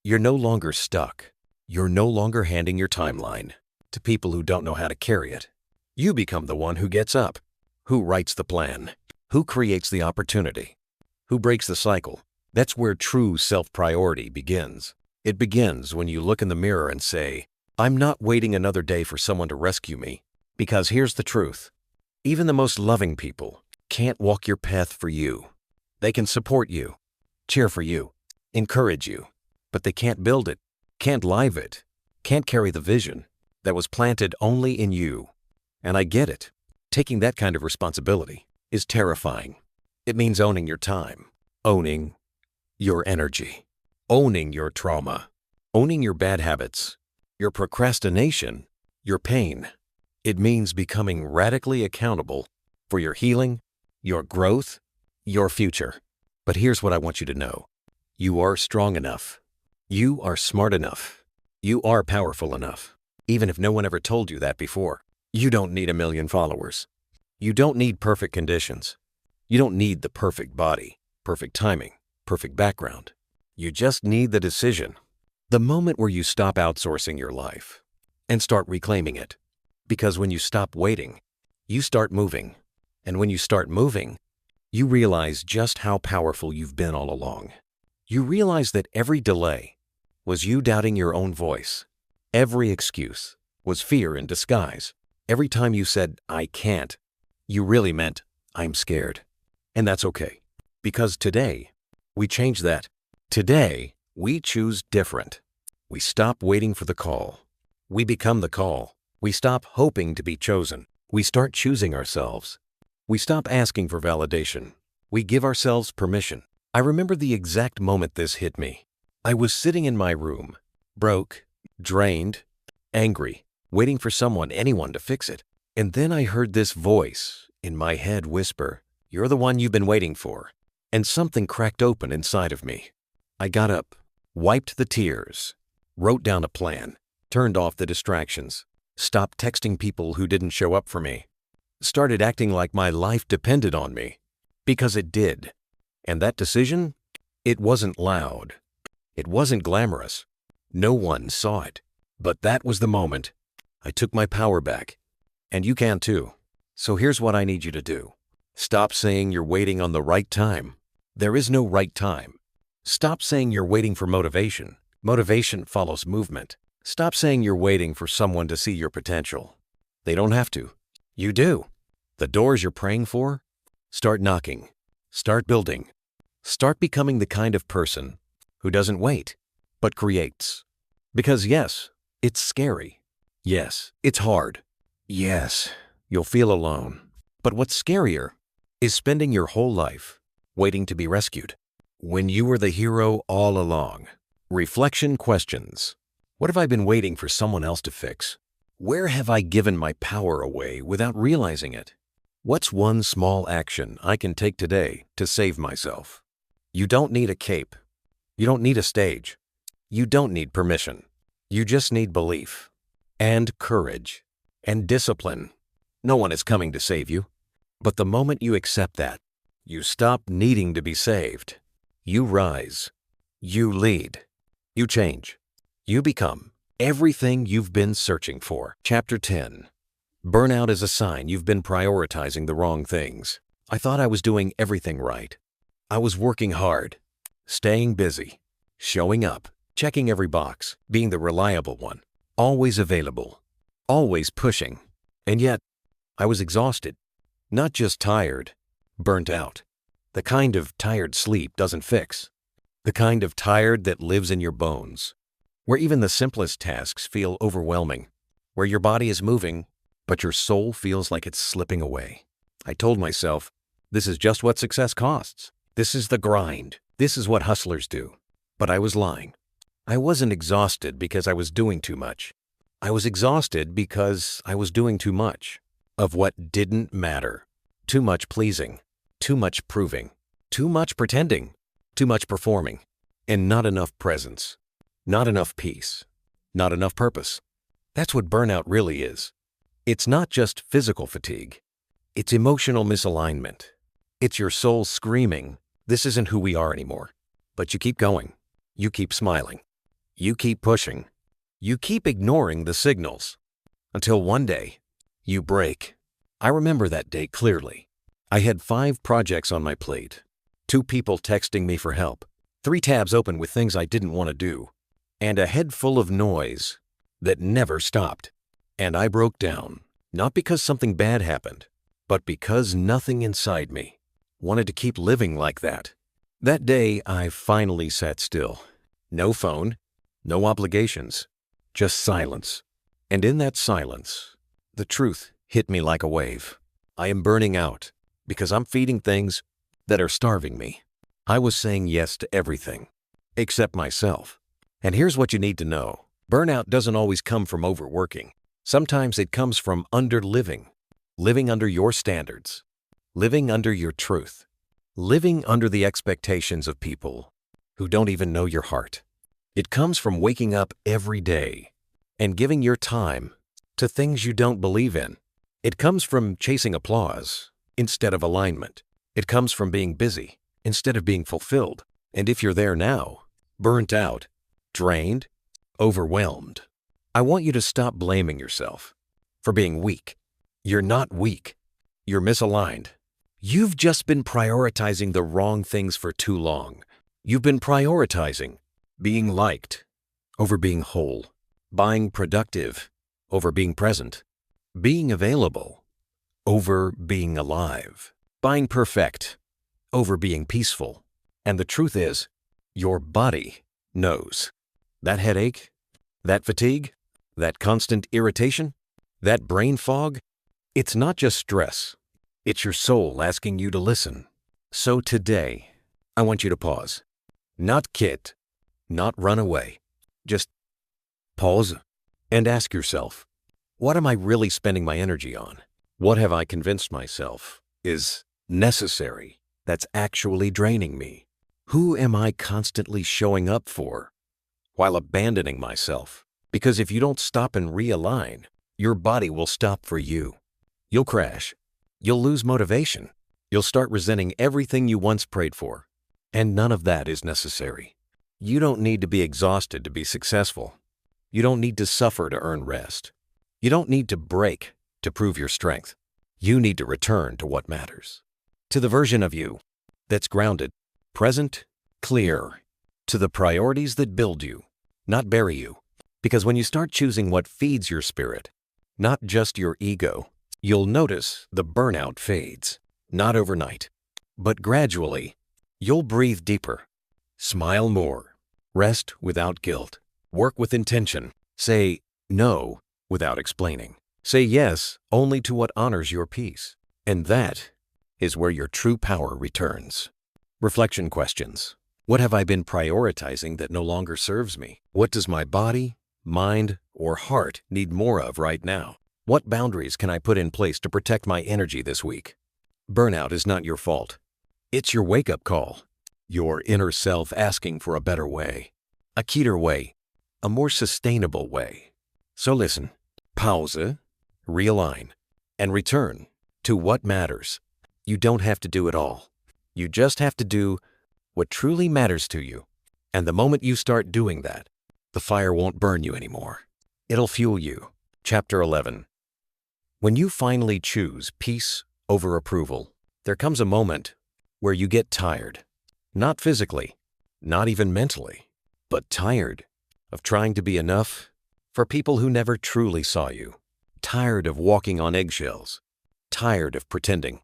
You're no longer stuck. You're no longer handing your timeline to people who don't know how to carry it. You become the one who gets up, who writes the plan, who creates the opportunity, who breaks the cycle. That's where true self-priority begins. It begins when you look in the mirror and say, I'm not waiting another day for someone to rescue me. Because here's the truth. Even the most loving people can't walk your path for you. They can support you, cheer for you, encourage you, but they can't build it, can't live it, can't carry the vision that was planted only in you. And I get it. Taking that kind of responsibility is terrifying. It means owning your time, owning your energy, owning your trauma, owning your bad habits, your procrastination, your pain. It means becoming radically accountable for your healing, your growth, your future. But here's what I want you to know. You are strong enough. You are smart enough. You are powerful enough. Even if no one ever told you that before. You don't need 1 million followers. You don't need perfect conditions. You don't need the perfect body, perfect timing, perfect background. You just need the decision. The moment where you stop outsourcing your life and start reclaiming it. Because when you stop waiting, you start moving. And when you start moving, you realize just how powerful you've been all along. You realize that every delay was you doubting your own voice. Every excuse was fear in disguise. Every time you said, I can't, you really meant, I'm scared. And that's okay. Because today, we change that. Today, we choose different. We stop waiting for the call. We become the call. We stop hoping to be chosen. We start choosing ourselves. We stop asking for validation. We give ourselves permission. I remember the exact moment this hit me. I was sitting in my room, broke, drained, angry, waiting for anyone to fix it. And then I heard this voice in my head whisper, you're the one you've been waiting for. And something cracked open inside of me. I got up, wiped the tears, wrote down a plan, turned off the distractions, stopped texting people who didn't show up for me, started acting like my life depended on me. Because it did. And that decision, it wasn't loud. It wasn't glamorous. No one saw it. But that was the moment. I took my power back. And you can too. So here's what I need you to do. Stop saying you're waiting on the right time. There is no right time. Stop saying you're waiting for motivation. Motivation follows movement. Stop saying you're waiting for someone to see your potential. They don't have to. You do. The doors you're praying for? Start knocking. Start building. Start becoming the kind of person who doesn't wait, but creates. Because yes, it's scary. Yes, it's hard. Yes, you'll feel alone. But what's scarier is spending your whole life waiting to be rescued when you were the hero all along. Reflection questions. What have I been waiting for someone else to fix? Where have I given my power away without realizing it? What's one small action I can take today to save myself? You don't need a cape. You don't need a stage. You don't need permission. You just need belief and courage and discipline. No one is coming to save you. But the moment you accept that, you stop needing to be saved. You rise. You lead. You change. You become everything you've been searching for. Chapter 10. Burnout is a sign you've been prioritizing the wrong things. I thought I was doing everything right. I was working hard, staying busy, showing up, checking every box, being the reliable one, always available, always pushing. And yet, I was exhausted, not just tired, burnt out. The kind of tired sleep doesn't fix. The kind of tired that lives in your bones, where even the simplest tasks feel overwhelming, where your body is moving, but your soul feels like it's slipping away. I told myself, this is just what success costs. This is the grind. This is what hustlers do. But I was lying. I wasn't exhausted because I was doing too much. I was exhausted because I was doing too much of what didn't matter. Too much pleasing, too much proving, too much pretending, too much performing, and not enough presence, not enough peace, not enough purpose. That's what burnout really is. It's not just physical fatigue. It's emotional misalignment. It's your soul screaming, this isn't who we are anymore. But you keep going. You keep smiling. You keep pushing. You keep ignoring the signals. Until one day, you break. I remember that day clearly. I had 5 projects on my plate, 2 people texting me for help, 3 tabs open with things I didn't want to do, and a head full of noise that never stopped. And I broke down, not because something bad happened, but because nothing inside me wanted to keep living like that. That day, I finally sat still. No phone, no obligations, just silence. And in that silence, the truth hit me like a wave. I am burning out because I'm feeding things that are starving me. I was saying yes to everything, except myself. And here's what you need to know. Burnout doesn't always come from overworking. Sometimes it comes from underliving, living under your standards, living under your truth, living under the expectations of people who don't even know your heart. It comes from waking up every day and giving your time to things you don't believe in. It comes from chasing applause instead of alignment. It comes from being busy instead of being fulfilled. And if you're there now, burnt out, drained, overwhelmed, I want you to stop blaming yourself for being weak. You're not weak. You're misaligned. You've just been prioritizing the wrong things for too long. You've been prioritizing being liked over being whole, being productive over being present, being available over being alive, being perfect over being peaceful. And the truth is, your body knows. That headache, that fatigue, that constant irritation, that brain fog, it's not just stress. It's your soul asking you to listen. So today, I want you to pause. Not quit, not run away. Just pause and ask yourself, what am I really spending my energy on? What have I convinced myself is necessary that's actually draining me? Who am I constantly showing up for while abandoning myself? Because if you don't stop and realign, your body will stop for you. You'll crash. You'll lose motivation. You'll start resenting everything you once prayed for. And none of that is necessary. You don't need to be exhausted to be successful. You don't need to suffer to earn rest. You don't need to break to prove your strength. You need to return to what matters. To the version of you that's grounded, present, clear. To the priorities that build you, not bury you. Because when you start choosing what feeds your spirit, not just your ego, you'll notice the burnout fades. Not overnight, but gradually. You'll breathe deeper, smile more, rest without guilt, work with intention, say no without explaining, say yes only to what honors your peace. And that is where your true power returns. Reflection questions. What have I been prioritizing that no longer serves me? What does my body, mind, or heart need more of right now? What boundaries can I put in place to protect my energy this week? Burnout is not your fault. It's your wake-up call, your inner self asking for a better way, a keter way, a more sustainable way. So listen, pause, realign, and return to what matters. You don't have to do it all. You just have to do what truly matters to you. And the moment you start doing that, the fire won't burn you anymore. It'll fuel you. Chapter 11. When you finally choose peace over approval, there comes a moment where you get tired. Not physically, not even mentally, but tired of trying to be enough for people who never truly saw you. Tired of walking on eggshells. Tired of pretending.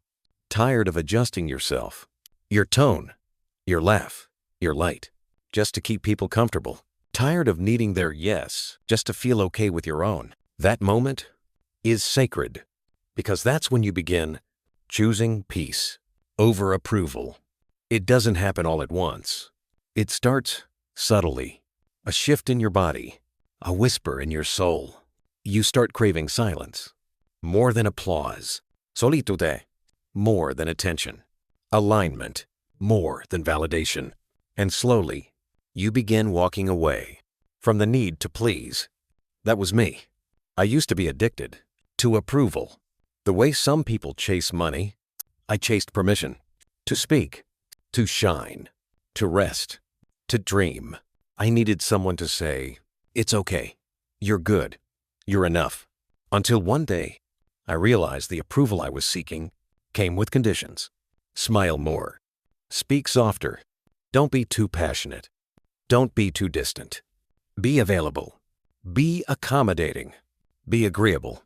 Tired of adjusting yourself, your tone, your laugh, your light, just to keep people comfortable. Tired of needing their yes just to feel okay with your own. That moment is sacred because that's when you begin choosing peace over approval. It doesn't happen all at once. It starts subtly. A shift in your body, a whisper in your soul. You start craving silence, more than applause. Solitude, more than attention. Alignment, more than validation. And slowly, you begin walking away from the need to please. That was me. I used to be addicted to approval. The way some people chase money, I chased permission to speak, to shine, to rest, to dream. I needed someone to say, "It's okay. You're good. You're enough." Until one day, I realized the approval I was seeking came with conditions. Smile more. Speak softer. Don't be too passionate. Don't be too distant. Be available. Be accommodating. Be agreeable.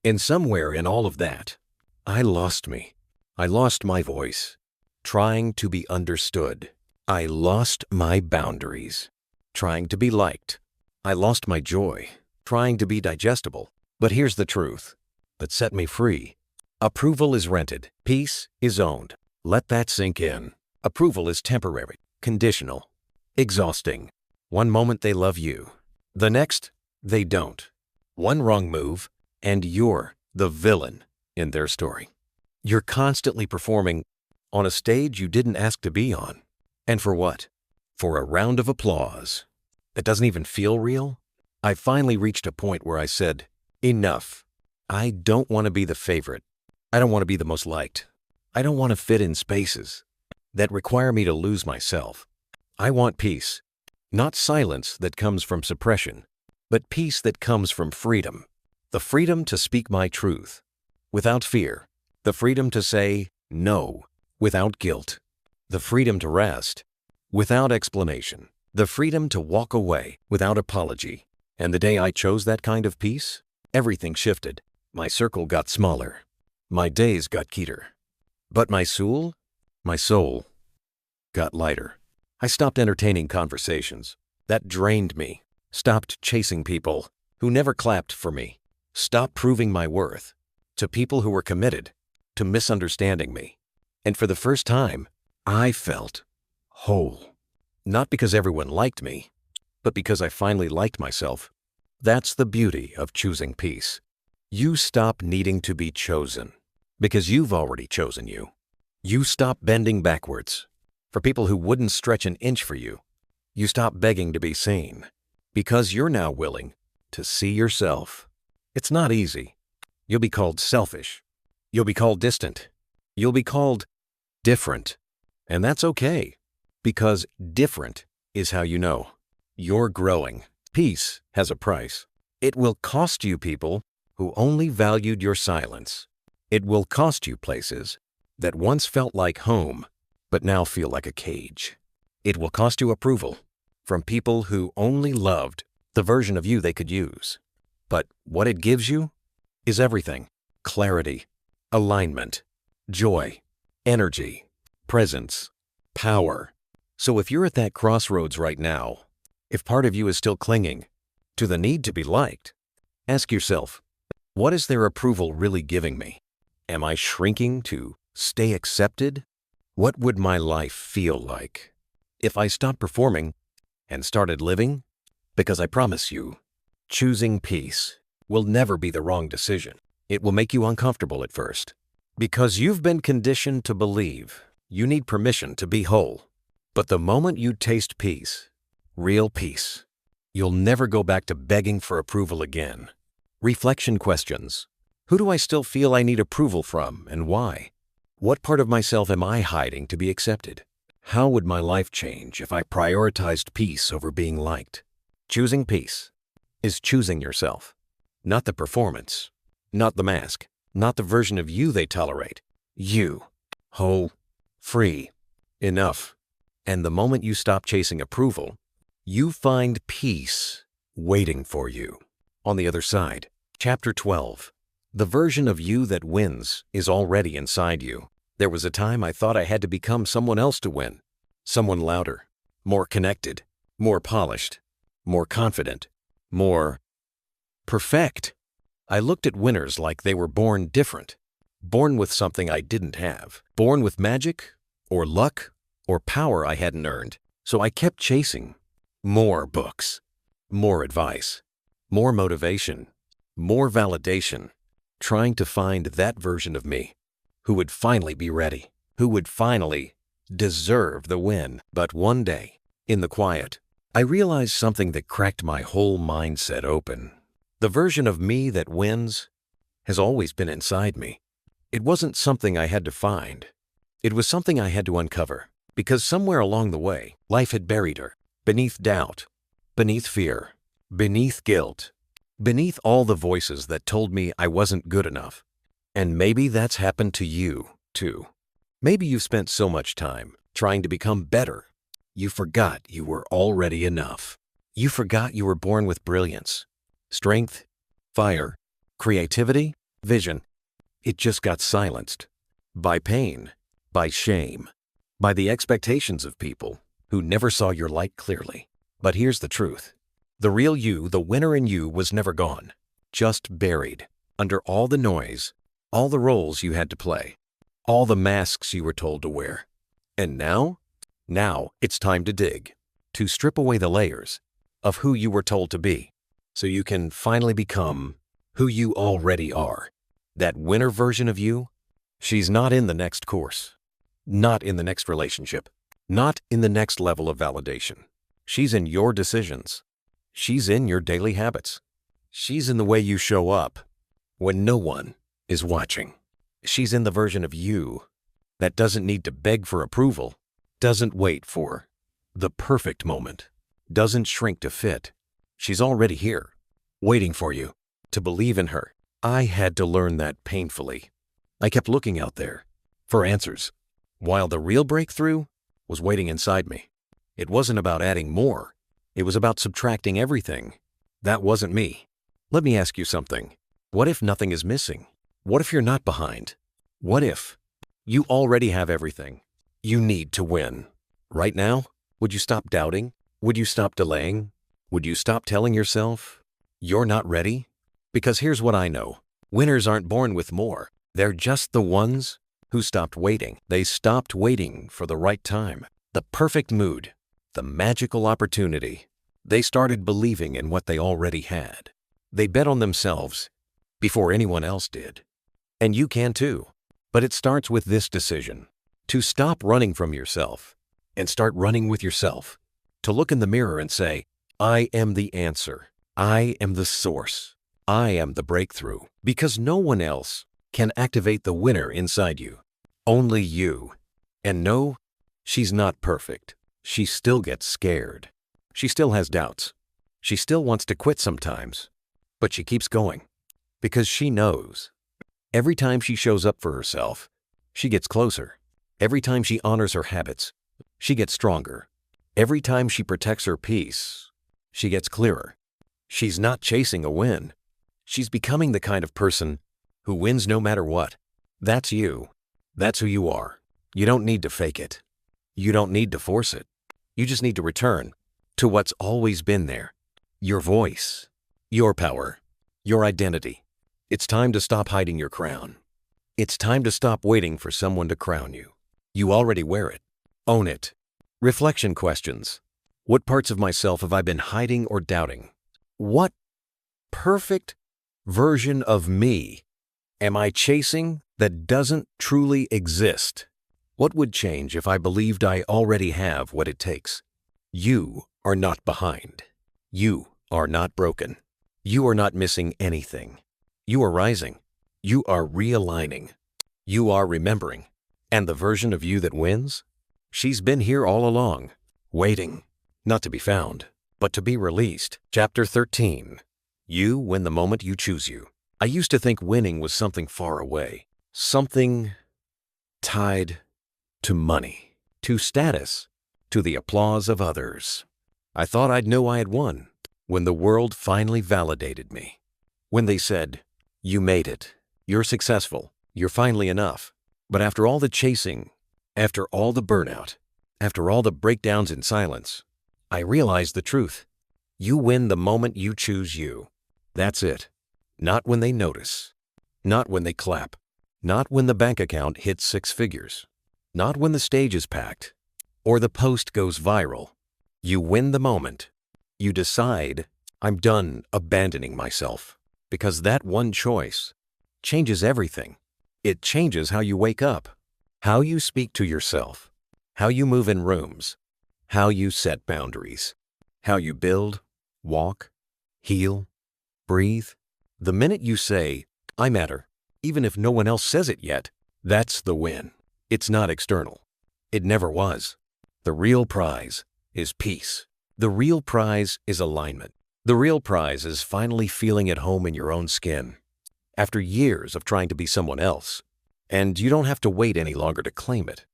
And somewhere in all of that, I lost me. I lost my voice, trying to be understood. I lost my boundaries, trying to be liked. I lost my joy, trying to be digestible. But here's the truth that set me free. Approval is rented. Peace is owned. Let that sink in. Approval is temporary, conditional, exhausting. One moment they love you. The next, they don't. One wrong move, and you're the villain in their story. You're constantly performing on a stage you didn't ask to be on. And for what? For a round of applause that doesn't even feel real? I finally reached a point where I said, enough. I don't want to be the favorite. I don't want to be the most liked. I don't want to fit in spaces that require me to lose myself. I want peace, not silence that comes from suppression, but peace that comes from freedom. The freedom to speak my truth without fear. The freedom to say no without guilt. The freedom to rest without explanation. The freedom to walk away without apology. And the day I chose that kind of peace, everything shifted. My circle got smaller. My days got keener. But my soul got lighter. I stopped entertaining conversations that drained me. Stopped chasing people who never clapped for me. Stopped proving my worth to people who were committed to misunderstanding me. And for the first time, I felt whole. Not because everyone liked me, but because I finally liked myself. That's the beauty of choosing peace. You stop needing to be chosen because you've already chosen you. You stop bending backwards for people who wouldn't stretch an inch for you. You stop begging to be seen because you're now willing to see yourself. It's not easy. You'll be called selfish. You'll be called distant. You'll be called different. And that's okay, because different is how you know you're growing. Peace has a price. It will cost you people who only valued your silence. It will cost you places that once felt like home, but now feel like a cage. It will cost you approval from people who only loved the version of you they could use. But what it gives you is everything: clarity, alignment, joy, energy, presence, power. So if you're at that crossroads right now, if part of you is still clinging to the need to be liked, ask yourself, what is their approval really giving me? Am I shrinking to stay accepted? What would my life feel like if I stopped performing and started living? Because I promise you, choosing peace will never be the wrong decision. It will make you uncomfortable at first, because you've been conditioned to believe you need permission to be whole. But the moment you taste peace, real peace, you'll never go back to begging for approval again. Reflection questions. Who do I still feel I need approval from, and why? What part of myself am I hiding to be accepted? How would my life change if I prioritized peace over being liked? Choosing peace is choosing yourself, not the performance, not the mask, not the version of you they tolerate. You, whole, free, enough. And the moment you stop chasing approval You find peace waiting for you. On the other side, Chapter 12. The version of you that wins is already inside you. There was a time I thought I had to become someone else to win. Someone louder, more connected, more polished, more confident, more perfect. I looked at winners like they were born different, born with something I didn't have, born with magic or luck or power I hadn't earned. So I kept chasing more books, more advice, more motivation, more validation, trying to find that version of me who would finally be ready, who would finally deserve the win. But one day, in the quiet, I realized something that cracked my whole mindset open. The version of me that wins has always been inside me. It wasn't something I had to find. It was something I had to uncover, because somewhere along the way, life had buried her, beneath doubt, beneath fear, beneath guilt, beneath all the voices that told me I wasn't good enough. And maybe that's happened to you, too. Maybe you've spent so much time trying to become better, you forgot you were already enough. You forgot you were born with brilliance, strength, fire, creativity, vision. It just got silenced by pain, by shame, by the expectations of people who never saw your light clearly. But here's the truth. The real you, the winner in you, was never gone, just buried under all the noise, all the roles you had to play, all the masks you were told to wear. And now it's time to dig, to strip away the layers of who you were told to be, so you can finally become who you already are. That winner version of you, she's not in the next course, not in the next relationship, not in the next level of validation. She's in your decisions. She's in your daily habits. She's in the way you show up when no one is watching. She's in the version of you that doesn't need to beg for approval, doesn't wait for the perfect moment, doesn't shrink to fit. She's already here, waiting for you to believe in her. I had to learn that painfully. I kept looking out there for answers, while the real breakthrough was waiting inside me. It wasn't about adding more. It was about subtracting everything. That wasn't me. Let me ask you something. What if nothing is missing? What if you're not behind? What if you already have everything you need to win? Right now, would you stop doubting? Would you stop delaying? Would you stop telling yourself you're not ready? Because here's what I know. Winners aren't born with more. They're just the ones who stopped waiting. They stopped waiting for the right time, the perfect mood, the magical opportunity. They started believing in what they already had. They bet on themselves before anyone else did. And you can too. But it starts with this decision: to stop running from yourself and start running with yourself. To look in the mirror and say, I am the answer. I am the source. I am the breakthrough. Because no one else can activate the winner inside you. Only you. And no, she's not perfect. She still gets scared. She still has doubts. She still wants to quit sometimes. But she keeps going. Because she knows. Every time she shows up for herself, she gets closer. Every time she honors her habits, she gets stronger. Every time she protects her peace, she gets clearer. She's not chasing a win. She's becoming the kind of person who wins no matter what. That's you. That's who you are. You don't need to fake it. You don't need to force it. You just need to return to what's always been there. Your voice, your power, your identity. It's time to stop hiding your crown. It's time to stop waiting for someone to crown you. You already wear it. Own it. Reflection questions. What parts of myself have I been hiding or doubting? What perfect version of me am I chasing that doesn't truly exist? What would change if I believed I already have what it takes? You are not behind. You are not broken. You are not missing anything. You are rising. You are realigning. You are remembering. And the version of you that wins? She's been here all along, waiting, not to be found, but to be released. Chapter 13. You win the moment you choose you. I used to think winning was something far away, something tied to money, to status, to the applause of others. I thought I'd know I had won when the world finally validated me. When they said, "You made it. You're successful. You're finally enough." But after all the chasing, after all the burnout, after all the breakdowns in silence, I realized the truth. You win the moment you choose you. That's it. Not when they notice. Not when they clap. Not when the bank account hits 6 figures. Not when the stage is packed or the post goes viral. You win the moment. You decide, I'm done abandoning myself, because that one choice changes everything. It changes how you wake up, how you speak to yourself, how you move in rooms, how you set boundaries, how you build, walk, heal, breathe. The minute you say, I matter, even if no one else says it yet, that's the win. It's not external. It never was. The real prize is peace. The real prize is alignment. The real prize is finally feeling at home in your own skin after years of trying to be someone else. And you don't have to wait any longer to claim it.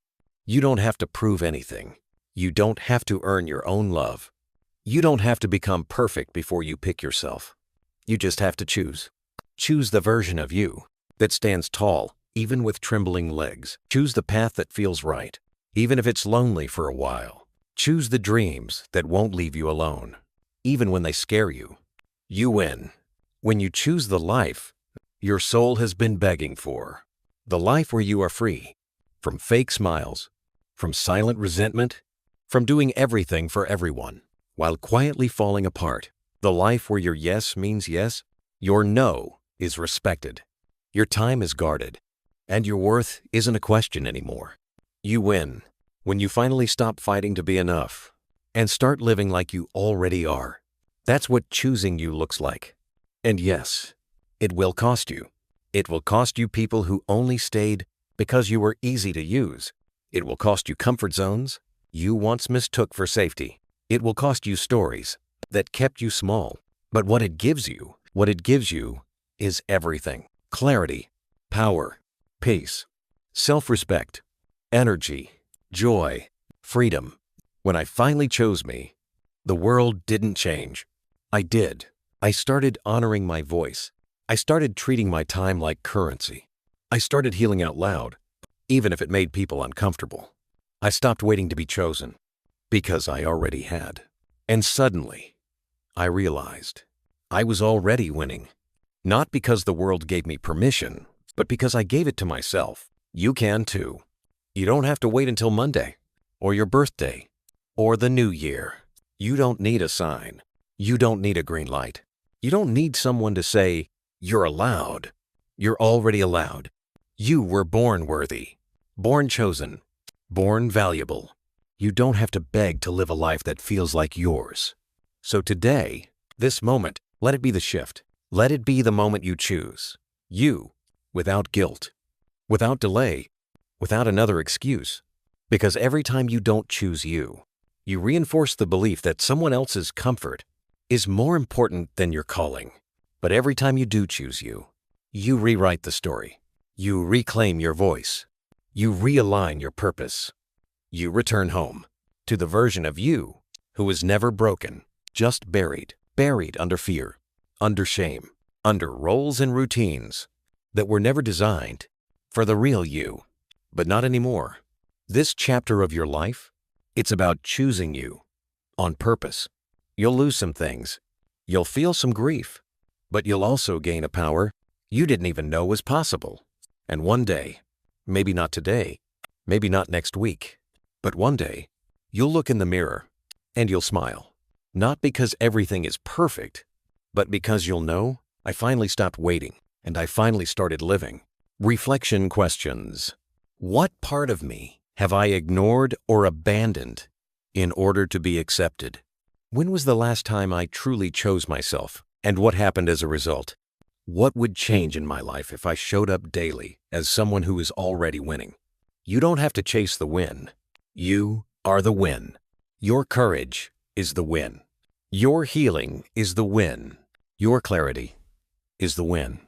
You don't have to prove anything. You don't have to earn your own love. You don't have to become perfect before you pick yourself. You just have to choose. Choose the version of you that stands tall, even with trembling legs. Choose the path that feels right, even if it's lonely for a while. Choose the dreams that won't leave you alone, even when they scare you. You win when you choose the life your soul has been begging for. The life where you are free from fake smiles, from silent resentment, from doing everything for everyone while quietly falling apart. The life where your yes means yes, your no is respected, your time is guarded, and your worth isn't a question anymore. You win when you finally stop fighting to be enough and start living like you already are. That's what choosing you looks like. And yes, it will cost you. It will cost you people who only stayed because you were easy to use. It will cost you comfort zones you once mistook for safety. It will cost you stories that kept you small. But what it gives you is everything. Clarity, power, peace, self-respect, energy, joy, freedom. When I finally chose me, the world didn't change. I did. I started honoring my voice. I started treating my time like currency. I started healing out loud, even if it made people uncomfortable. I stopped waiting to be chosen, because I already had. And suddenly, I realized I was already winning. Not because the world gave me permission, but because I gave it to myself. You can too. You don't have to wait until Monday, or your birthday, or the new year. You don't need a sign. You don't need a green light. You don't need someone to say, you're allowed. You're already allowed. You were born worthy, born chosen, born valuable. You don't have to beg to live a life that feels like yours. So today, this moment, let it be the shift. Let it be the moment you choose. You, without guilt, without delay, without another excuse. Because every time you don't choose you reinforce the belief that someone else's comfort is more important than your calling. But every time you do choose you rewrite the story. You reclaim your voice. You realign your purpose. You return home to the version of you who was never broken, just buried under fear, under shame, under roles and routines that were never designed for the real you. But not anymore. This chapter of your life, it's about choosing you on purpose. You'll lose some things. You'll feel some grief, but you'll also gain a power you didn't even know was possible. And one day, maybe not today, maybe not next week, but one day, you'll look in the mirror and you'll smile. Not because everything is perfect, but because you'll know, I finally stopped waiting and I finally started living. Reflection questions. What part of me have I ignored or abandoned in order to be accepted? When was the last time I truly chose myself, and what happened as a result? What would change in my life if I showed up daily as someone who is already winning? You don't have to chase the win. You are the win. Your courage is the win. Your healing is the win. Your clarity is the win.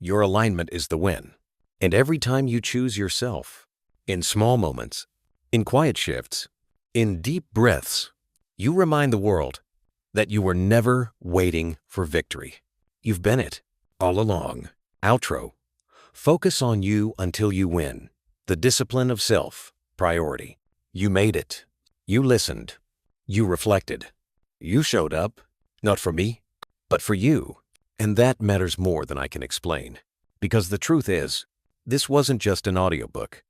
Your alignment is the win. And every time you choose yourself, in small moments, in quiet shifts, in deep breaths, You remind the world that you were never waiting for victory. You've been it all along. Outro. Focus on you until you win. The discipline of self. Priority. You made it. You listened. You reflected. You showed up, not for me, but for you. And that matters more than I can explain. Because the truth is, this wasn't just an audiobook.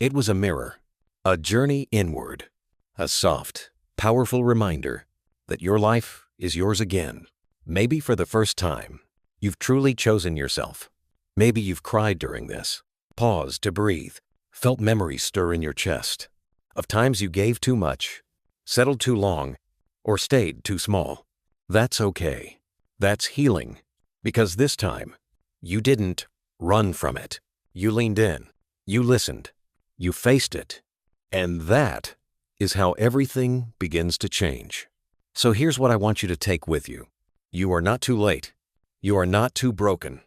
It was a mirror, a journey inward, a soft, powerful reminder that your life is yours again. Maybe for the first time, you've truly chosen yourself. Maybe you've cried during this, paused to breathe, felt memories stir in your chest, of times you gave too much, settled too long, or stayed too small. That's okay. That's healing. Because this time, you didn't run from it. You leaned in. You listened. You faced it. And that is how everything begins to change. So here's what I want you to take with you. You are not too late. You are not too broken.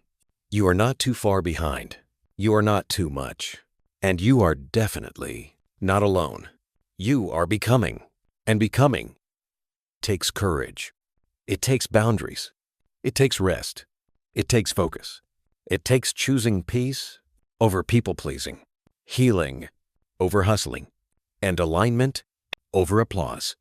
You are not too far behind. You are not too much. And you are definitely not alone. You are becoming. And becoming takes courage. It takes boundaries. It takes rest. It takes focus. It takes choosing peace over people-pleasing, healing over hustling, and alignment over applause.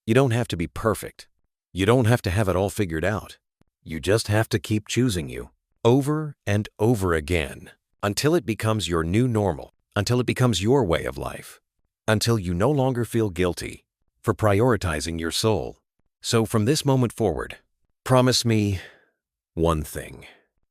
You don't have to be perfect. You don't have to have it all figured out. You just have to keep choosing you over and over again until it becomes your new normal, until it becomes your way of life, until you no longer feel guilty for prioritizing your soul. So from this moment forward, promise me one thing.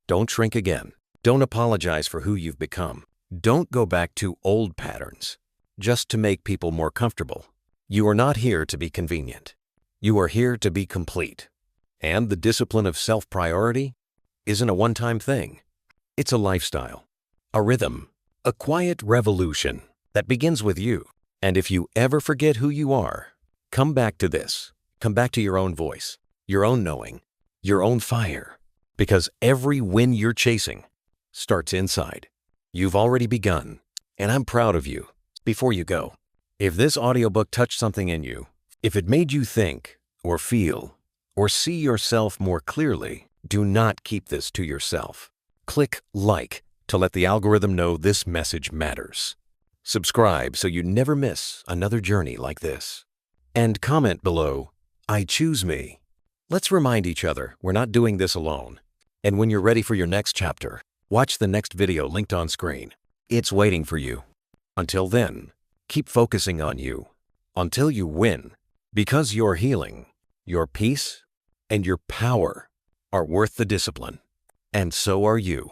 Don't shrink again. Don't apologize for who you've become. Don't go back to old patterns just to make people more comfortable. You are not here to be convenient. You are here to be complete. And the discipline of self-priority isn't a one-time thing. It's a lifestyle, a rhythm, a quiet revolution that begins with you. And if you ever forget who you are, come back to this. Come back to your own voice, your own knowing, your own fire. Because every win you're chasing starts inside. You've already begun, and I'm proud of you. Before you go, if this audiobook touched something in you, if it made you think or feel or see yourself more clearly, do not keep this to yourself. Click like to let the algorithm know this message matters. Subscribe so you never miss another journey like this. And comment below, I choose me. Let's remind each other we're not doing this alone. And when you're ready for your next chapter, watch the next video linked on screen. It's waiting for you. Until then, keep focusing on you until you win, because your healing, your peace, and your power are worth the discipline. And so are you.